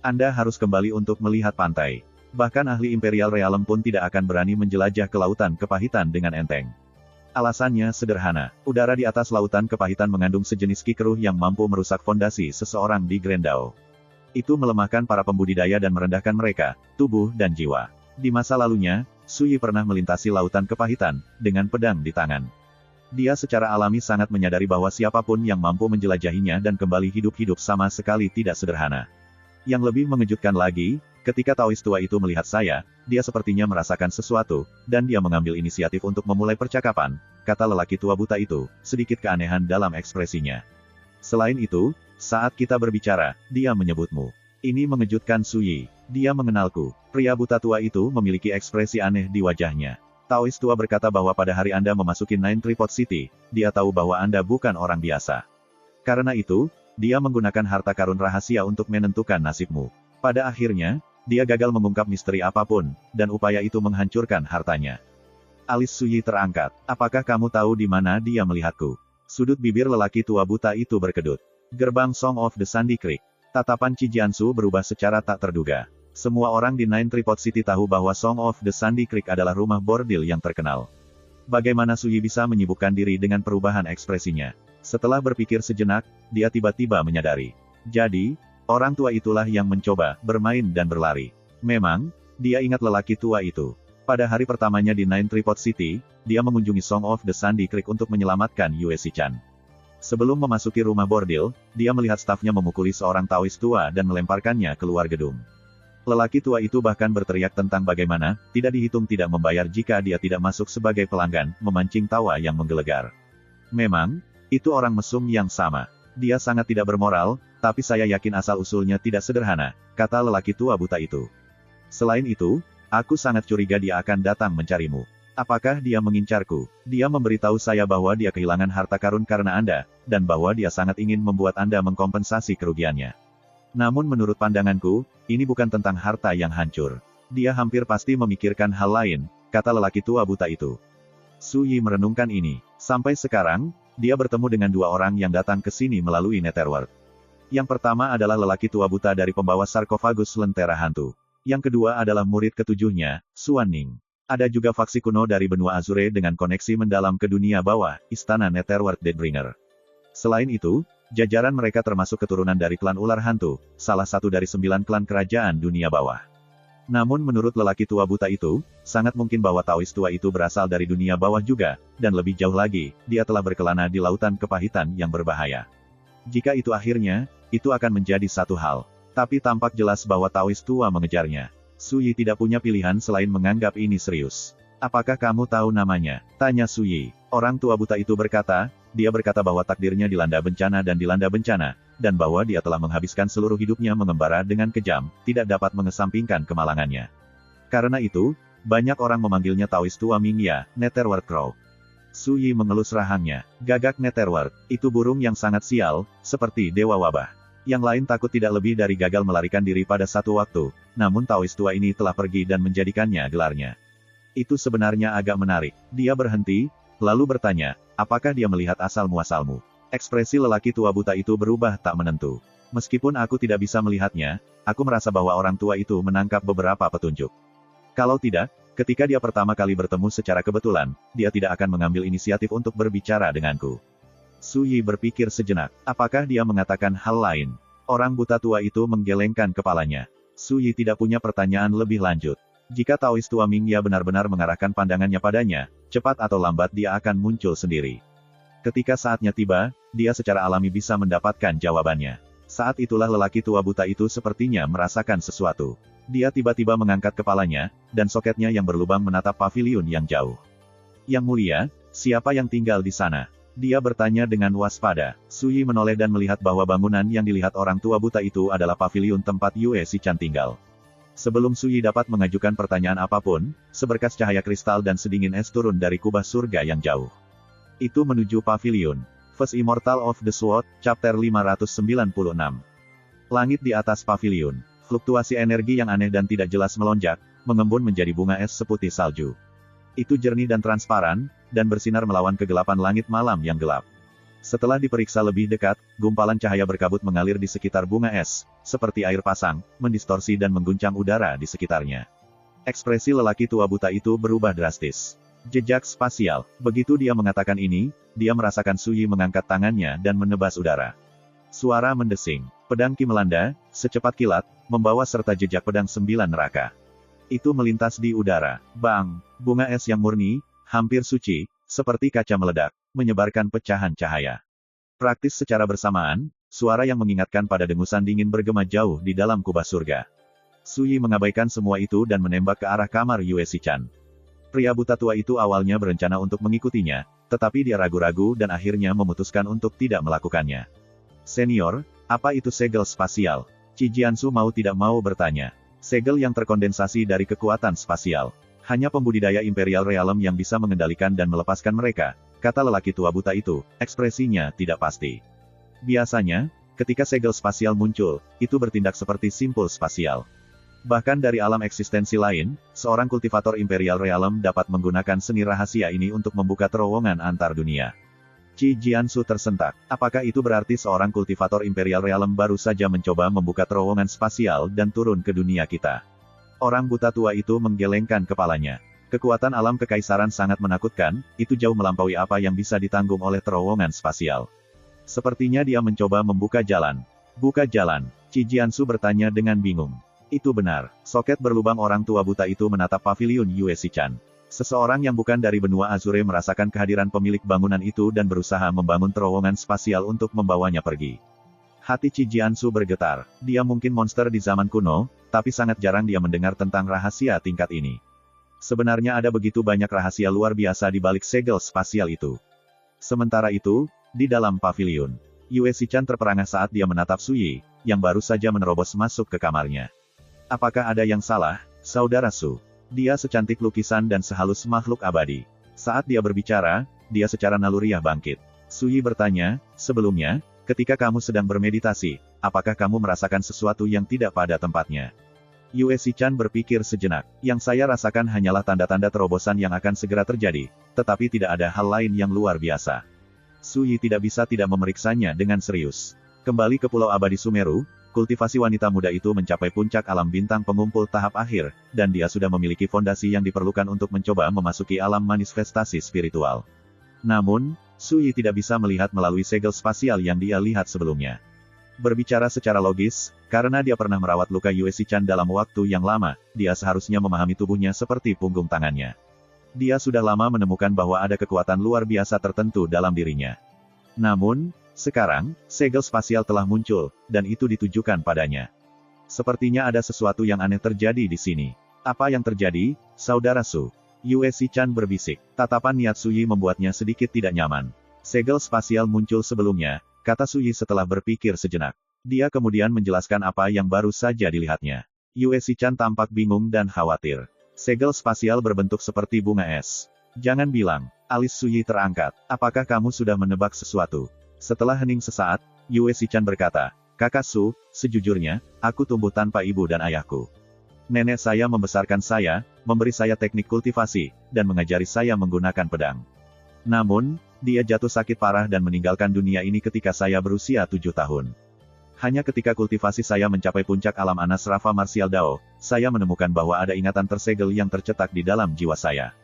Anda harus kembali untuk melihat pantai. Bahkan ahli Imperial Realm pun tidak akan berani menjelajah ke lautan kepahitan dengan enteng. Alasannya sederhana, udara di atas lautan kepahitan mengandung sejenis kikeruh yang mampu merusak fondasi seseorang di Grendao. Itu melemahkan para pembudidaya dan merendahkan mereka, tubuh dan jiwa. Di masa lalunya, Suyi pernah melintasi lautan kepahitan, dengan pedang di tangan. Dia secara alami sangat menyadari bahwa siapapun yang mampu menjelajahinya dan kembali hidup-hidup sama sekali tidak sederhana. Yang lebih mengejutkan lagi, ketika Taoist tua itu melihat saya, dia sepertinya merasakan sesuatu, dan dia mengambil inisiatif untuk memulai percakapan, kata lelaki tua buta itu, sedikit keanehan dalam ekspresinya. Selain itu, saat kita berbicara, dia menyebutmu. Ini mengejutkan Suyi. Dia mengenalku. Pria buta tua itu memiliki ekspresi aneh di wajahnya. Taoist tua berkata bahwa pada hari Anda memasuki Nine Tripod City, dia tahu bahwa Anda bukan orang biasa. Karena itu, dia menggunakan harta karun rahasia untuk menentukan nasibmu. Pada akhirnya, dia gagal mengungkap misteri apapun, dan upaya itu menghancurkan hartanya. Alis Suyi terangkat. Apakah kamu tahu di mana dia melihatku? Sudut bibir lelaki tua buta itu berkedut. Gerbang Song of the Sandy Creek. Tatapan Qi Jiansu berubah secara tak terduga. Semua orang di Nine Tripod City tahu bahwa Song of the Sandy Creek adalah rumah bordil yang terkenal. Bagaimana Suyi bisa menyibukkan diri dengan perubahan ekspresinya? Setelah berpikir sejenak, dia tiba-tiba menyadari. Jadi, orang tua itulah yang mencoba bermain dan berlari. Memang, dia ingat lelaki tua itu. Pada hari pertamanya di Nine Tripod City, dia mengunjungi Song of the Sandy Creek untuk menyelamatkan Yue Shichan. Sebelum memasuki rumah bordil, dia melihat stafnya memukuli seorang Taois tua dan melemparkannya keluar gedung. Lelaki tua itu bahkan berteriak tentang bagaimana tidak dihitung tidak membayar jika dia tidak masuk sebagai pelanggan, memancing tawa yang menggelegar. Memang, itu orang mesum yang sama. Dia sangat tidak bermoral, tapi saya yakin asal-usulnya tidak sederhana, kata lelaki tua buta itu. Selain itu, aku sangat curiga dia akan datang mencarimu. Apakah dia mengincarku? Dia memberitahu saya bahwa dia kehilangan harta karun karena Anda, dan bahwa dia sangat ingin membuat Anda mengkompensasi kerugiannya. Namun menurut pandanganku, ini bukan tentang harta yang hancur. Dia hampir pasti memikirkan hal lain, kata lelaki tua buta itu. Suyi merenungkan ini. Sampai sekarang, dia bertemu dengan dua orang yang datang ke sini melalui Netherworld. Yang pertama adalah lelaki tua buta dari pembawa sarkofagus lentera hantu. Yang kedua adalah murid ketujuhnya, Suan Ning. Ada juga faksi kuno dari benua Azure dengan koneksi mendalam ke dunia bawah, Istana Netherworld Deadbringer. Selain itu, jajaran mereka termasuk keturunan dari klan ular hantu, salah satu dari 9 klan kerajaan dunia bawah. Namun menurut lelaki tua buta itu, sangat mungkin bahwa Taois tua itu berasal dari dunia bawah juga, dan lebih jauh lagi, dia telah berkelana di lautan kepahitan yang berbahaya. Jika itu akhirnya, itu akan menjadi satu hal. Tapi tampak jelas bahwa Taois tua mengejarnya. Suyi tidak punya pilihan selain menganggap ini serius. Apakah kamu tahu namanya? Tanya Suyi. Orang tua buta itu berkata, dia berkata bahwa takdirnya dilanda bencana dan bahwa dia telah menghabiskan seluruh hidupnya mengembara dengan kejam, tidak dapat mengesampingkan kemalangannya. Karena itu, banyak orang memanggilnya Taois tua Mingya, Netherworld Crow. Suyi mengelus rahangnya. Gagak Netherworld, itu burung yang sangat sial, seperti dewa wabah. Yang lain takut tidak lebih dari gagal melarikan diri pada satu waktu, namun Taois tua ini telah pergi dan menjadikannya gelarnya. Itu sebenarnya agak menarik. Dia berhenti, lalu bertanya, apakah dia melihat asal-muasalmu? Ekspresi lelaki tua buta itu berubah tak menentu. Meskipun aku tidak bisa melihatnya, aku merasa bahwa orang tua itu menangkap beberapa petunjuk. Kalau tidak, ketika dia pertama kali bertemu secara kebetulan, dia tidak akan mengambil inisiatif untuk berbicara denganku. Suyi berpikir sejenak. Apakah dia mengatakan hal lain? Orang buta tua itu menggelengkan kepalanya. Suyi tidak punya pertanyaan lebih lanjut. Jika Taois tua Mingya benar-benar mengarahkan pandangannya padanya, cepat atau lambat dia akan muncul sendiri. Ketika saatnya tiba, dia secara alami bisa mendapatkan jawabannya. Saat itulah lelaki tua buta itu sepertinya merasakan sesuatu. Dia tiba-tiba mengangkat kepalanya, dan soketnya yang berlubang menatap paviliun yang jauh. Yang mulia, siapa yang tinggal di sana? Dia bertanya dengan waspada. Suyi menoleh dan melihat bahwa bangunan yang dilihat orang tua buta itu adalah paviliun tempat Yue Shichan tinggal. Sebelum Suyi dapat mengajukan pertanyaan apapun, seberkas cahaya kristal dan sedingin es turun dari kubah surga yang jauh. Itu menuju paviliun. First Immortal of the Sword, Chapter 596. Langit di atas paviliun. Fluktuasi energi yang aneh dan tidak jelas melonjak, mengembun menjadi bunga es seputih salju. Itu jernih dan transparan, dan bersinar melawan kegelapan langit malam yang gelap. Setelah diperiksa lebih dekat, gumpalan cahaya berkabut mengalir di sekitar bunga es, seperti air pasang, mendistorsi dan mengguncang udara di sekitarnya. Ekspresi lelaki tua buta itu berubah drastis. Jejak spasial. Begitu dia mengatakan ini, dia merasakan Suyi mengangkat tangannya dan menebas udara. Suara mendesing. Pedang Ki melanda, secepat kilat, membawa serta jejak pedang 9 neraka. Itu melintas di udara. Bang! Bunga es yang murni, hampir suci, seperti kaca meledak, menyebarkan pecahan cahaya. Praktis secara bersamaan, suara yang mengingatkan pada dengusan dingin bergema jauh di dalam kubah surga. Suyi mengabaikan semua itu dan menembak ke arah kamar Yue Shichan. Pria buta tua itu awalnya berencana untuk mengikutinya, tetapi dia ragu-ragu dan akhirnya memutuskan untuk tidak melakukannya. Senior, apa itu segel spasial? Qi Jiansu mau tidak mau bertanya. Segel yang terkondensasi dari kekuatan spasial. Hanya pembudidaya Imperial Realm yang bisa mengendalikan dan melepaskan mereka, kata lelaki tua buta itu, ekspresinya tidak pasti. Biasanya, ketika segel spasial muncul, itu bertindak seperti simpul spasial. Bahkan dari alam eksistensi lain, seorang kultivator Imperial Realm dapat menggunakan seni rahasia ini untuk membuka terowongan antar dunia. Qi Jiansu tersentak. Apakah itu berarti seorang kultivator Imperial Realm baru saja mencoba membuka terowongan spasial dan turun ke dunia kita? Orang buta tua itu menggelengkan kepalanya. Kekuatan alam kekaisaran sangat menakutkan, itu jauh melampaui apa yang bisa ditanggung oleh terowongan spasial. Sepertinya dia mencoba membuka jalan. Buka jalan, Qi Jiansu bertanya dengan bingung. Itu benar, soket berlubang orang tua buta itu menatap paviliun Yue Xichan. Seseorang yang bukan dari benua Azure merasakan kehadiran pemilik bangunan itu dan berusaha membangun terowongan spasial untuk membawanya pergi. Hati Qi Jiansu bergetar. Dia mungkin monster di zaman kuno, tapi sangat jarang dia mendengar tentang rahasia tingkat ini. Sebenarnya ada begitu banyak rahasia luar biasa di balik segel spasial itu. Sementara itu, di dalam paviliun, Yue Xichan terperangah saat dia menatap Suyi, yang baru saja menerobos masuk ke kamarnya. Apakah ada yang salah, saudara Su? Dia secantik lukisan dan sehalus makhluk abadi. Saat dia berbicara, dia secara naluriah bangkit. Suyi bertanya, sebelumnya, ketika kamu sedang bermeditasi, apakah kamu merasakan sesuatu yang tidak pada tempatnya? Yue Xichan berpikir sejenak. Yang saya rasakan hanyalah tanda-tanda terobosan yang akan segera terjadi, tetapi tidak ada hal lain yang luar biasa. Suyi tidak bisa tidak memeriksanya dengan serius. Kembali ke Pulau Abadi Sumeru, kultivasi wanita muda itu mencapai puncak alam bintang pengumpul tahap akhir, dan dia sudah memiliki fondasi yang diperlukan untuk mencoba memasuki alam manifestasi spiritual. Namun, Suyi tidak bisa melihat melalui segel spasial yang dia lihat sebelumnya. Berbicara secara logis, karena dia pernah merawat luka Yue Xichan dalam waktu yang lama, dia seharusnya memahami tubuhnya seperti punggung tangannya. Dia sudah lama menemukan bahwa ada kekuatan luar biasa tertentu dalam dirinya. Namun, sekarang, segel spasial telah muncul, dan itu ditujukan padanya. Sepertinya ada sesuatu yang aneh terjadi di sini. Apa yang terjadi, saudara Su? Yue Xichan berbisik. Tatapan niat Suyi membuatnya sedikit tidak nyaman. Segel spasial muncul sebelumnya, kata Suyi setelah berpikir sejenak. Dia kemudian menjelaskan apa yang baru saja dilihatnya. Yue Xichan tampak bingung dan khawatir. Segel spasial berbentuk seperti bunga es. Jangan bilang, alis Suyi terangkat. Apakah kamu sudah menebak sesuatu? Setelah hening sesaat, Yue Xichan berkata, Kakak Su, sejujurnya, aku tumbuh tanpa ibu dan ayahku. Nenek saya membesarkan saya, memberi saya teknik kultivasi, dan mengajari saya menggunakan pedang. Namun, dia jatuh sakit parah dan meninggalkan dunia ini ketika saya berusia 7 tahun. Hanya ketika kultivasi saya mencapai puncak alam Anas Rafa Martial Dao, saya menemukan bahwa ada ingatan tersegel yang tercetak di dalam jiwa saya.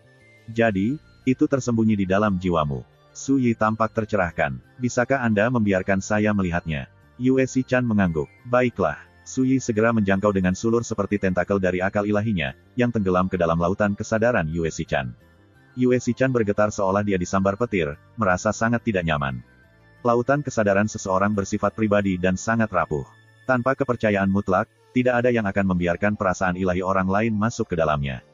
Jadi, itu tersembunyi di dalam jiwamu. Suyi tampak tercerahkan. Bisakah Anda membiarkan saya melihatnya? Yue Xichan mengangguk. Baiklah. Suyi segera menjangkau dengan sulur seperti tentakel dari akal ilahinya, yang tenggelam ke dalam lautan kesadaran Yue Xichan. Yue Xichan bergetar seolah dia disambar petir, merasa sangat tidak nyaman. Lautan kesadaran seseorang bersifat pribadi dan sangat rapuh. Tanpa kepercayaan mutlak, tidak ada yang akan membiarkan perasaan ilahi orang lain masuk ke dalamnya.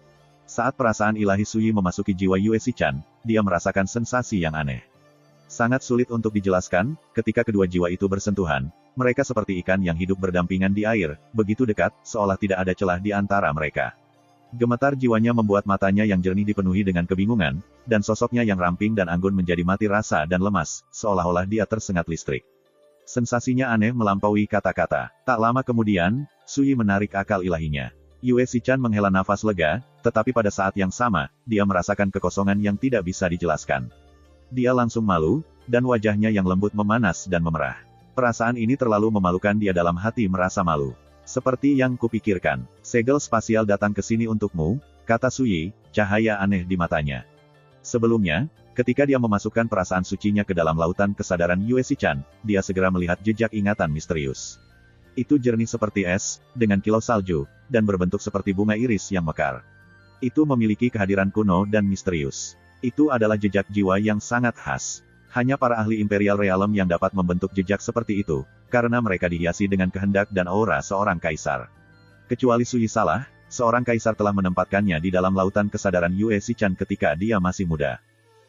Saat perasaan ilahi Suyi memasuki jiwa Yue Xichan, dia merasakan sensasi yang aneh. Sangat sulit untuk dijelaskan, ketika kedua jiwa itu bersentuhan, mereka seperti ikan yang hidup berdampingan di air, begitu dekat, seolah tidak ada celah di antara mereka. Gemetar jiwanya membuat matanya yang jernih dipenuhi dengan kebingungan, dan sosoknya yang ramping dan anggun menjadi mati rasa dan lemas, seolah-olah dia tersengat listrik. Sensasinya aneh melampaui kata-kata. Tak lama kemudian, Suyi menarik akal ilahinya. Yue Xichan menghela nafas lega, tetapi pada saat yang sama, dia merasakan kekosongan yang tidak bisa dijelaskan. Dia langsung malu, dan wajahnya yang lembut memanas dan memerah. Perasaan ini terlalu memalukan dia dalam hati merasa malu. Seperti yang kupikirkan, segel spasial datang ke sini untukmu, kata Suyi, cahaya aneh di matanya. Sebelumnya, ketika dia memasukkan perasaan sucinya ke dalam lautan kesadaran Yue Xichan, dia segera melihat jejak ingatan misterius. Itu jernih seperti es, dengan kilau salju, dan berbentuk seperti bunga iris yang mekar. Itu memiliki kehadiran kuno dan misterius. Itu adalah jejak jiwa yang sangat khas. Hanya para ahli Imperial Realm yang dapat membentuk jejak seperti itu, karena mereka dihiasi dengan kehendak dan aura seorang kaisar. Kecuali Suyi salah, seorang kaisar telah menempatkannya di dalam lautan kesadaran Yue Xichan ketika dia masih muda.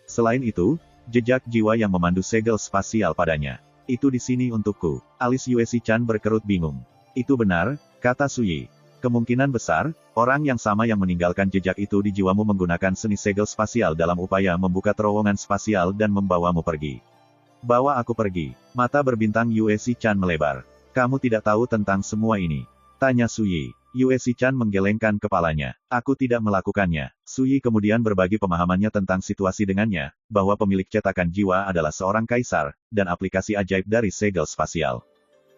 Selain itu, jejak jiwa yang memandu segel spasial padanya. Itu di sini untukku. Alis Yue Xichan berkerut bingung. Itu benar, kata Suyi. Kemungkinan besar, orang yang sama yang meninggalkan jejak itu di jiwamu menggunakan seni segel spasial dalam upaya membuka terowongan spasial dan membawamu pergi. Bawa aku pergi. Mata berbintang Yue Xichan melebar. Kamu tidak tahu tentang semua ini? Tanya Suyi. Yue Xichan menggelengkan kepalanya. Aku tidak melakukannya. Suyi kemudian berbagi pemahamannya tentang situasi dengannya, bahwa pemilik cetakan jiwa adalah seorang kaisar, dan aplikasi ajaib dari segel spasial.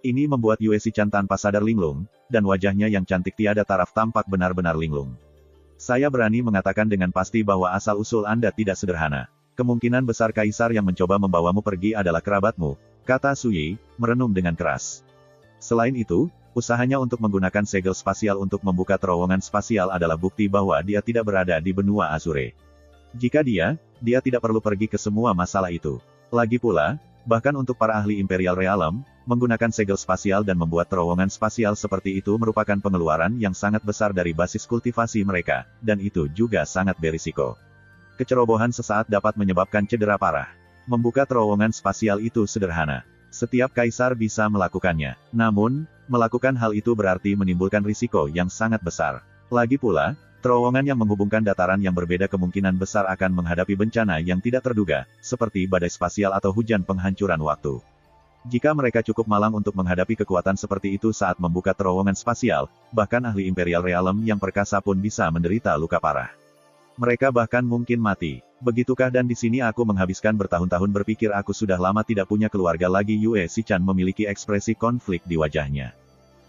Ini membuat Yue Xichan tanpa sadar linglung, dan wajahnya yang cantik tiada taraf tampak benar-benar linglung. Saya berani mengatakan dengan pasti bahwa asal-usul Anda tidak sederhana. Kemungkinan besar kaisar yang mencoba membawamu pergi adalah kerabatmu, kata Suyi, merenung dengan keras. Selain itu, usahanya untuk menggunakan segel spasial untuk membuka terowongan spasial adalah bukti bahwa dia tidak berada di benua Azure. Jika dia tidak perlu pergi ke semua masalah itu. Lagi pula, bahkan untuk para ahli Imperial Realm, menggunakan segel spasial dan membuat terowongan spasial seperti itu merupakan pengeluaran yang sangat besar dari basis kultivasi mereka, dan itu juga sangat berisiko. Kecerobohan sesaat dapat menyebabkan cedera parah. Membuka terowongan spasial itu sederhana. Setiap kaisar bisa melakukannya. Namun, melakukan hal itu berarti menimbulkan risiko yang sangat besar. Lagi pula, terowongan yang menghubungkan dataran yang berbeda kemungkinan besar akan menghadapi bencana yang tidak terduga, seperti badai spasial atau hujan penghancuran waktu. Jika mereka cukup malang untuk menghadapi kekuatan seperti itu saat membuka terowongan spasial, bahkan ahli Imperial Realm yang perkasa pun bisa menderita luka parah. Mereka bahkan mungkin mati. Begitukah? Dan di sini aku menghabiskan bertahun-tahun berpikir aku sudah lama tidak punya keluarga lagi. Yue Shichan memiliki ekspresi konflik di wajahnya.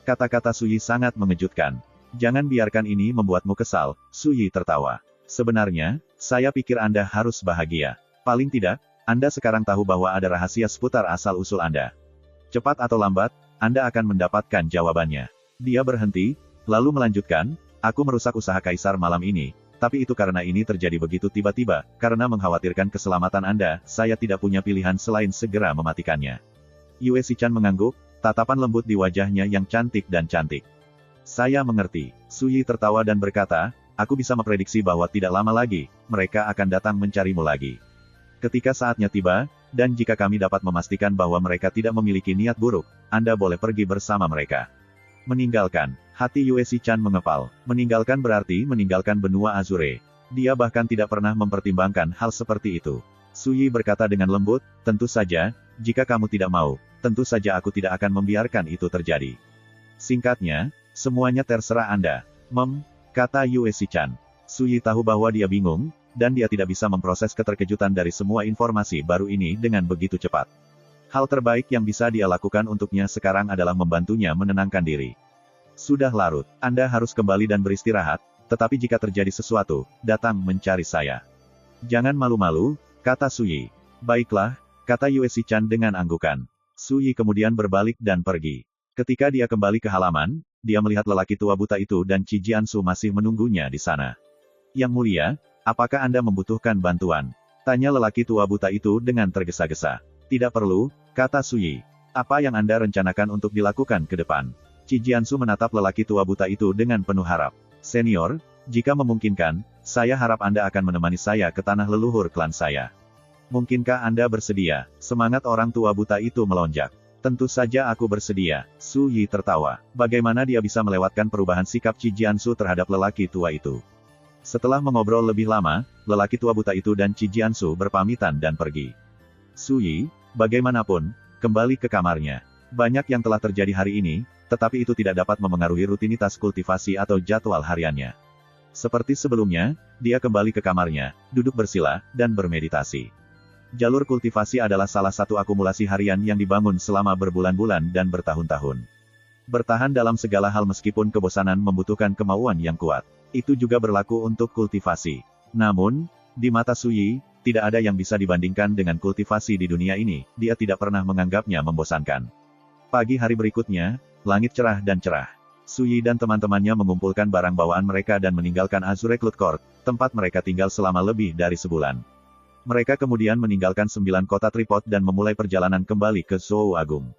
Kata-kata Suyi sangat mengejutkan. Jangan biarkan ini membuatmu kesal, Suyi tertawa. Sebenarnya, saya pikir Anda harus bahagia. Paling tidak, Anda sekarang tahu bahwa ada rahasia seputar asal-usul Anda. Cepat atau lambat, Anda akan mendapatkan jawabannya. Dia berhenti, lalu melanjutkan, aku merusak usaha kaisar malam ini, tapi itu karena ini terjadi begitu tiba-tiba, karena mengkhawatirkan keselamatan Anda, saya tidak punya pilihan selain segera mematikannya. Yue Shichan mengangguk, tatapan lembut di wajahnya yang cantik dan cantik. Saya mengerti. Suyi tertawa dan berkata, aku bisa memprediksi bahwa tidak lama lagi, mereka akan datang mencarimu lagi. Ketika saatnya tiba, dan jika kami dapat memastikan bahwa mereka tidak memiliki niat buruk, Anda boleh pergi bersama mereka. Meninggalkan. Hati Yue Shichan mengepal. Meninggalkan berarti meninggalkan benua Azure. Dia bahkan tidak pernah mempertimbangkan hal seperti itu. Suyi berkata dengan lembut, tentu saja, jika kamu tidak mau, tentu saja aku tidak akan membiarkan itu terjadi. Singkatnya, semuanya terserah Anda. Kata Yue Shichan. Suyi tahu bahwa dia bingung, dan dia tidak bisa memproses keterkejutan dari semua informasi baru ini dengan begitu cepat. Hal terbaik yang bisa dia lakukan untuknya sekarang adalah membantunya menenangkan diri. Sudah larut, Anda harus kembali dan beristirahat, tetapi jika terjadi sesuatu, datang mencari saya. Jangan malu-malu, kata Suyi. Baiklah, kata Yue Shichan dengan anggukan. Suyi kemudian berbalik dan pergi. Ketika dia kembali ke halaman, dia melihat lelaki tua buta itu dan Qi Jiansu masih menunggunya di sana. Yang mulia, apakah Anda membutuhkan bantuan? Tanya lelaki tua buta itu dengan tergesa-gesa. Tidak perlu, kata Suyi. Apa yang Anda rencanakan untuk dilakukan ke depan? Qi Jiansu menatap lelaki tua buta itu dengan penuh harap. Senior, jika memungkinkan, saya harap Anda akan menemani saya ke tanah leluhur klan saya. Mungkinkah Anda bersedia? Semangat orang tua buta itu melonjak. Tentu saja aku bersedia. Suyi tertawa. Bagaimana dia bisa melewatkan perubahan sikap Qi Jiansu terhadap lelaki tua itu? Setelah mengobrol lebih lama, lelaki tua buta itu dan Qi Jiansu berpamitan dan pergi. Suyi, bagaimanapun, kembali ke kamarnya. Banyak yang telah terjadi hari ini, tetapi itu tidak dapat memengaruhi rutinitas kultivasi atau jadwal hariannya. Seperti sebelumnya, dia kembali ke kamarnya, duduk bersila, dan bermeditasi. Jalur kultivasi adalah salah satu akumulasi harian yang dibangun selama berbulan-bulan dan bertahun-tahun. Bertahan dalam segala hal meskipun kebosanan membutuhkan kemauan yang kuat. Itu juga berlaku untuk kultivasi. Namun, di mata Suyi, tidak ada yang bisa dibandingkan dengan kultivasi di dunia ini, dia tidak pernah menganggapnya membosankan. Pagi hari berikutnya, langit cerah dan cerah. Suyi dan teman-temannya mengumpulkan barang bawaan mereka dan meninggalkan Azure Cloud Court, tempat mereka tinggal selama lebih dari sebulan. Mereka kemudian meninggalkan 9 kota Tripod dan memulai perjalanan kembali ke Zhou Agung.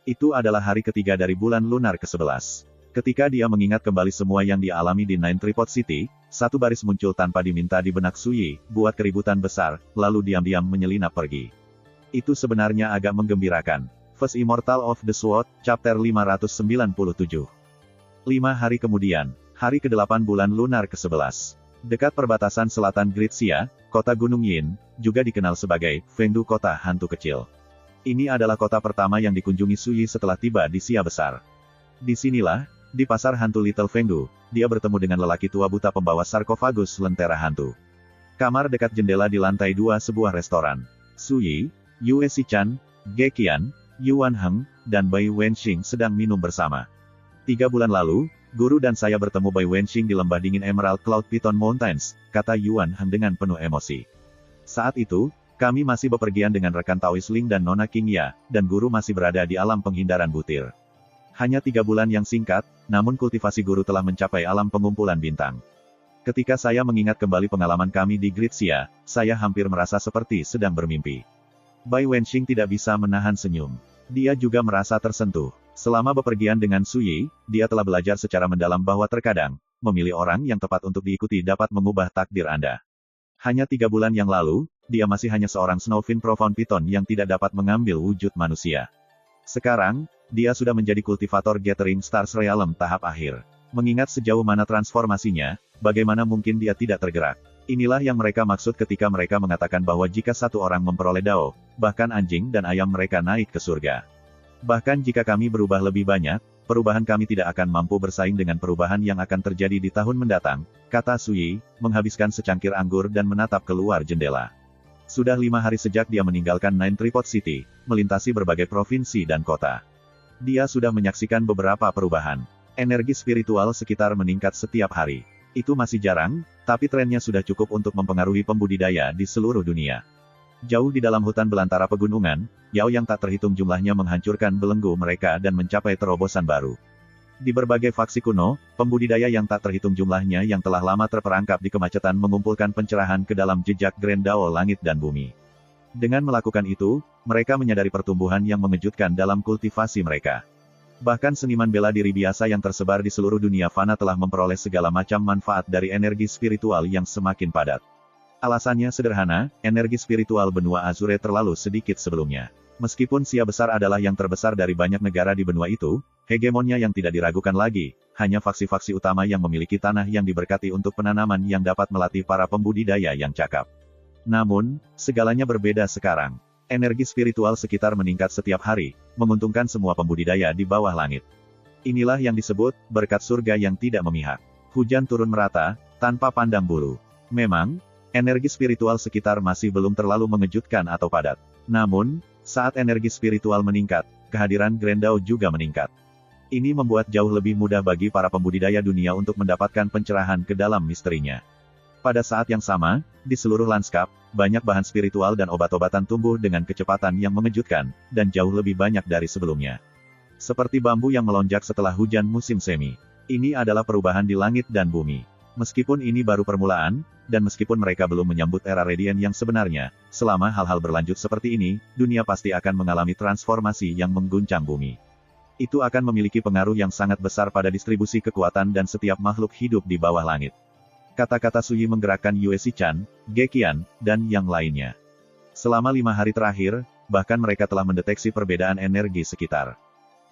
Itu adalah hari ketiga dari bulan lunar ke-11. Ketika dia mengingat kembali semua yang dia alami di Nine Tripod City, satu baris muncul tanpa diminta di benak Suyi, buat keributan besar, lalu diam-diam menyelinap pergi. Itu sebenarnya agak menggembirakan. First Immortal of the Sword, Chapter 597. 5 hari kemudian, hari ke-8 bulan lunar ke-11. Dekat perbatasan selatan Great Xia, kota Gunung Yin, juga dikenal sebagai Fengdu Kota Hantu Kecil. Ini adalah kota pertama yang dikunjungi Suyi setelah tiba di Xia Besar. Disinilah, di pasar hantu Little Fengdu, dia bertemu dengan lelaki tua buta pembawa sarkofagus lentera hantu. Kamar dekat jendela di lantai 2 sebuah restoran. Suyi, Yue Shichan, Ge Qian, Yuan Heng, dan Bai Wenxing sedang minum bersama. 3 bulan lalu, guru dan saya bertemu Bai Wenxing di lembah dingin Emerald Cloud Piton Mountains, kata Yuan Heng dengan penuh emosi. Saat itu, kami masih bepergian dengan rekan Taois Ling dan Nona King Ya, dan guru masih berada di alam penghindaran butir. Hanya 3 bulan yang singkat, namun kultivasi guru telah mencapai alam pengumpulan bintang. Ketika saya mengingat kembali pengalaman kami di Gritsia, saya hampir merasa seperti sedang bermimpi. Bai Wenxing tidak bisa menahan senyum. Dia juga merasa tersentuh. Selama bepergian dengan Su Yi, dia telah belajar secara mendalam bahwa terkadang, memilih orang yang tepat untuk diikuti dapat mengubah takdir Anda. Hanya 3 bulan yang lalu, dia masih hanya seorang Snowfin Profound Python yang tidak dapat mengambil wujud manusia. Sekarang, dia sudah menjadi kultivator Gathering Stars Realm tahap akhir. Mengingat sejauh mana transformasinya, bagaimana mungkin dia tidak tergerak? Inilah yang mereka maksud ketika mereka mengatakan bahwa jika satu orang memperoleh Dao, bahkan anjing dan ayam mereka naik ke surga. Bahkan jika kami berubah lebih banyak, perubahan kami tidak akan mampu bersaing dengan perubahan yang akan terjadi di tahun mendatang, kata Su Yi, menghabiskan secangkir anggur dan menatap keluar jendela. Sudah 5 hari sejak dia meninggalkan Nine Tripod City, melintasi berbagai provinsi dan kota. Dia sudah menyaksikan beberapa perubahan. Energi spiritual sekitar meningkat setiap hari. Itu masih jarang, tapi trennya sudah cukup untuk mempengaruhi pembudidaya di seluruh dunia. Jauh di dalam hutan belantara pegunungan, Yao yang tak terhitung jumlahnya menghancurkan belenggu mereka dan mencapai terobosan baru. Di berbagai faksi kuno, pembudidaya yang tak terhitung jumlahnya yang telah lama terperangkap di kemacetan mengumpulkan pencerahan ke dalam jejak Grand Dao langit dan bumi. Dengan melakukan itu, mereka menyadari pertumbuhan yang mengejutkan dalam kultivasi mereka. Bahkan seniman bela diri biasa yang tersebar di seluruh dunia fana telah memperoleh segala macam manfaat dari energi spiritual yang semakin padat. Alasannya sederhana, energi spiritual benua Azure terlalu sedikit sebelumnya. Meskipun Sia besar adalah yang terbesar dari banyak negara di benua itu, hegemonnya yang tidak diragukan lagi, hanya faksi-faksi utama yang memiliki tanah yang diberkati untuk penanaman yang dapat melatih para pembudidaya yang cakap. Namun, segalanya berbeda sekarang. Energi spiritual sekitar meningkat setiap hari, menguntungkan semua pembudidaya di bawah langit. Inilah yang disebut, berkat surga yang tidak memihak. Hujan turun merata, tanpa pandang bulu. Memang, energi spiritual sekitar masih belum terlalu mengejutkan atau padat. Namun, saat energi spiritual meningkat, kehadiran Grand Dao juga meningkat. Ini membuat jauh lebih mudah bagi para pembudidaya dunia untuk mendapatkan pencerahan ke dalam misterinya. Pada saat yang sama, di seluruh lanskap, banyak bahan spiritual dan obat-obatan tumbuh dengan kecepatan yang mengejutkan, dan jauh lebih banyak dari sebelumnya. Seperti bambu yang melonjak setelah hujan musim semi. Ini adalah perubahan di langit dan bumi. Meskipun ini baru permulaan, dan meskipun mereka belum menyambut era radiant yang sebenarnya, selama hal-hal berlanjut seperti ini, dunia pasti akan mengalami transformasi yang mengguncang bumi. Itu akan memiliki pengaruh yang sangat besar pada distribusi kekuatan dan setiap makhluk hidup di bawah langit. Kata-kata Su Yi menggerakkan Yue Xichan, Ge Qian, dan yang lainnya. Selama 5 hari terakhir, bahkan mereka telah mendeteksi perbedaan energi sekitar.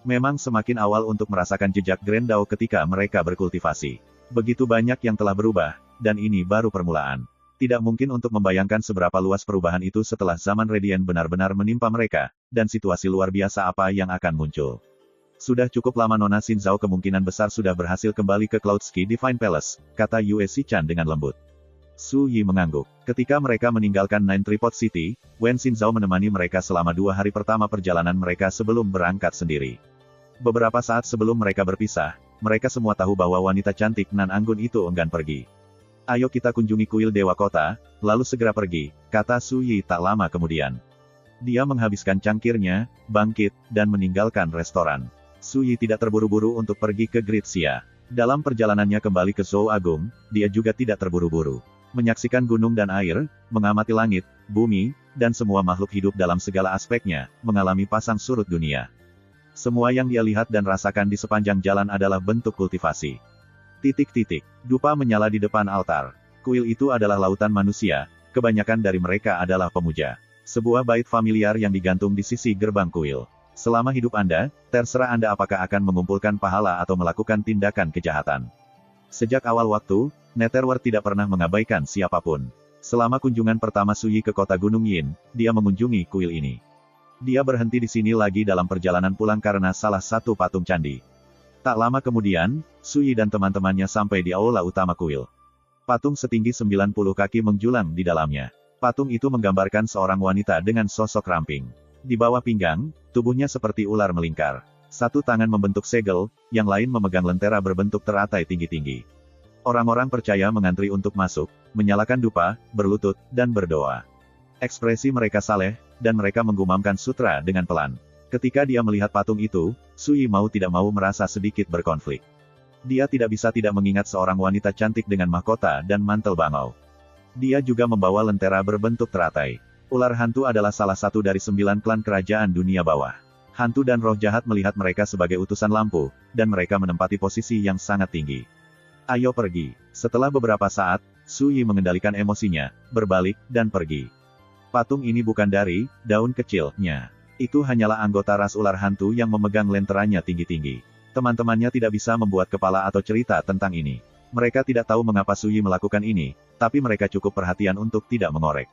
Memang semakin awal untuk merasakan jejak Grand Dao ketika mereka berkultivasi. Begitu banyak yang telah berubah, dan ini baru permulaan. Tidak mungkin untuk membayangkan seberapa luas perubahan itu setelah zaman Radiant benar-benar menimpa mereka, dan situasi luar biasa apa yang akan muncul. Sudah cukup lama Nona Xin Zhao kemungkinan besar sudah berhasil kembali ke Cloudski Divine Palace, kata Yue Xichan dengan lembut. Su Yi mengangguk. Ketika mereka meninggalkan Nine Tripod City, Wen Xin Zhao menemani mereka selama 2 hari pertama perjalanan mereka sebelum berangkat sendiri. Beberapa saat sebelum mereka berpisah, mereka semua tahu bahwa wanita cantik Nan Anggun itu enggan pergi. Ayo kita kunjungi kuil Dewa Kota, lalu segera pergi, kata Su Yi tak lama kemudian. Dia menghabiskan cangkirnya, bangkit, dan meninggalkan restoran. Su Yi tidak terburu-buru untuk pergi ke Gritsia. Dalam perjalanannya kembali ke Zhou Agung, dia juga tidak terburu-buru. Menyaksikan gunung dan air, mengamati langit, bumi, dan semua makhluk hidup dalam segala aspeknya, mengalami pasang surut dunia. Semua yang dia lihat dan rasakan di sepanjang jalan adalah bentuk kultivasi. Dupa menyala di depan altar. Kuil itu adalah lautan manusia, kebanyakan dari mereka adalah pemuja. Sebuah bait familiar yang digantung di sisi gerbang kuil. Selama hidup Anda, terserah Anda apakah akan mengumpulkan pahala atau melakukan tindakan kejahatan. Sejak awal waktu, Netherworld tidak pernah mengabaikan siapapun. Selama kunjungan pertama Su Yi ke kota Gunung Yin, dia mengunjungi kuil ini. Dia berhenti di sini lagi dalam perjalanan pulang karena salah satu patung candi. Tak lama kemudian, Su Yi dan teman-temannya sampai di aula utama kuil. Patung setinggi 90 kaki menjulang di dalamnya. Patung itu menggambarkan seorang wanita dengan sosok ramping. Di bawah pinggang, tubuhnya seperti ular melingkar. Satu tangan membentuk segel, yang lain memegang lentera berbentuk teratai tinggi-tinggi. Orang-orang percaya mengantri untuk masuk, menyalakan dupa, berlutut, dan berdoa. Ekspresi mereka saleh, dan mereka menggumamkan sutra dengan pelan. Ketika dia melihat patung itu, Sui mau tidak mau merasa sedikit berkonflik. Dia tidak bisa tidak mengingat seorang wanita cantik dengan mahkota dan mantel bangau. Dia juga membawa lentera berbentuk teratai. Ular hantu adalah salah satu dari 9 klan kerajaan dunia bawah. Hantu dan roh jahat melihat mereka sebagai utusan lampu, dan mereka menempati posisi yang sangat tinggi. Ayo pergi. Setelah beberapa saat, Sui mengendalikan emosinya, berbalik, dan pergi. Patung ini bukan dari daun kecilnya. Itu hanyalah anggota ras ular hantu yang memegang lenteranya tinggi-tinggi. Teman-temannya tidak bisa membuat kepala atau cerita tentang ini. Mereka tidak tahu mengapa Sui melakukan ini, tapi mereka cukup perhatian untuk tidak mengorek.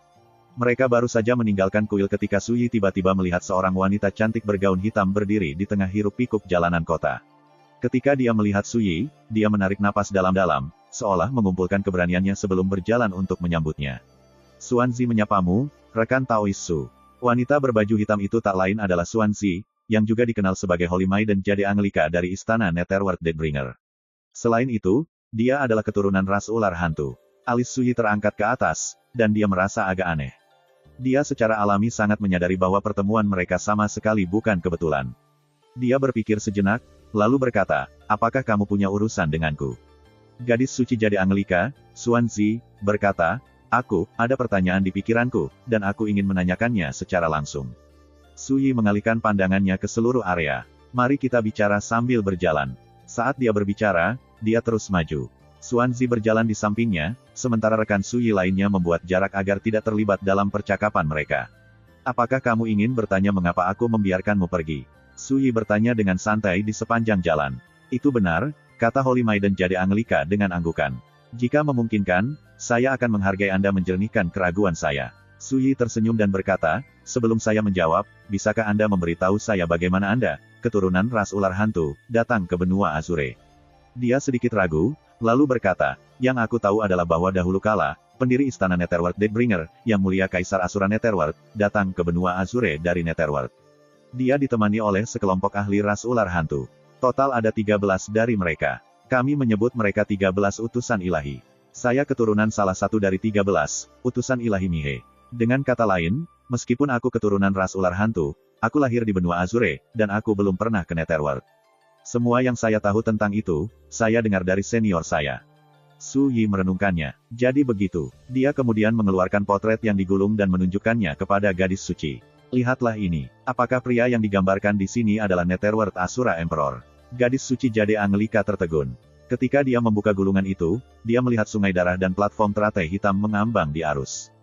Mereka baru saja meninggalkan kuil ketika Sui tiba-tiba melihat seorang wanita cantik bergaun hitam berdiri di tengah hiruk-pikuk jalanan kota. Ketika dia melihat Sui, dia menarik napas dalam-dalam, seolah mengumpulkan keberaniannya sebelum berjalan untuk menyambutnya. Xuanzi menyapamu, rekan Taois Su. Wanita berbaju hitam itu tak lain adalah Xuanzi, yang juga dikenal sebagai Holy Maiden Jade Anglika dari istana Netherworld Deathbringer. Selain itu, dia adalah keturunan ras ular hantu. Alis Sui terangkat ke atas, dan dia merasa agak aneh. Dia secara alami sangat menyadari bahwa pertemuan mereka sama sekali bukan kebetulan. Dia berpikir sejenak, lalu berkata, apakah kamu punya urusan denganku? Gadis suci Jade Anglika, Xuanzi, berkata, aku, ada pertanyaan di pikiranku, dan aku ingin menanyakannya secara langsung. Sui mengalihkan pandangannya ke seluruh area. Mari kita bicara sambil berjalan. Saat dia berbicara, dia terus maju. Xuanzi berjalan di sampingnya, sementara rekan Sui lainnya membuat jarak agar tidak terlibat dalam percakapan mereka. Apakah kamu ingin bertanya mengapa aku membiarkanmu pergi? Sui bertanya dengan santai di sepanjang jalan. Itu benar, kata Holy Maiden Jade Anglika dengan anggukan. Jika memungkinkan, saya akan menghargai Anda menjernihkan keraguan saya. Sui tersenyum dan berkata, sebelum saya menjawab, bisakah Anda memberitahu saya bagaimana Anda, keturunan ras ular hantu, datang ke benua Azure? Dia sedikit ragu, lalu berkata, yang aku tahu adalah bahwa dahulu kala, pendiri istana Netherworld Deathbringer, yang mulia Kaisar Asura Netherworld, datang ke benua Azure dari Netherworld. Dia ditemani oleh sekelompok ahli ras ular hantu. Total ada 13 dari mereka. Kami menyebut mereka 13 utusan ilahi. Saya keturunan salah satu dari 13, utusan ilahi Mihe. Dengan kata lain, meskipun aku keturunan ras ular hantu, aku lahir di benua Azure, dan aku belum pernah ke Netherworld. Semua yang saya tahu tentang itu, saya dengar dari senior saya. Su Yi merenungkannya. Jadi begitu. Dia kemudian mengeluarkan potret yang digulung dan menunjukkannya kepada gadis suci. Lihatlah ini. Apakah pria yang digambarkan di sini adalah Netherworld Asura Emperor? Gadis suci Jade Anglika tertegun. Ketika dia membuka gulungan itu, dia melihat sungai darah dan platform teratai hitam mengambang di arus.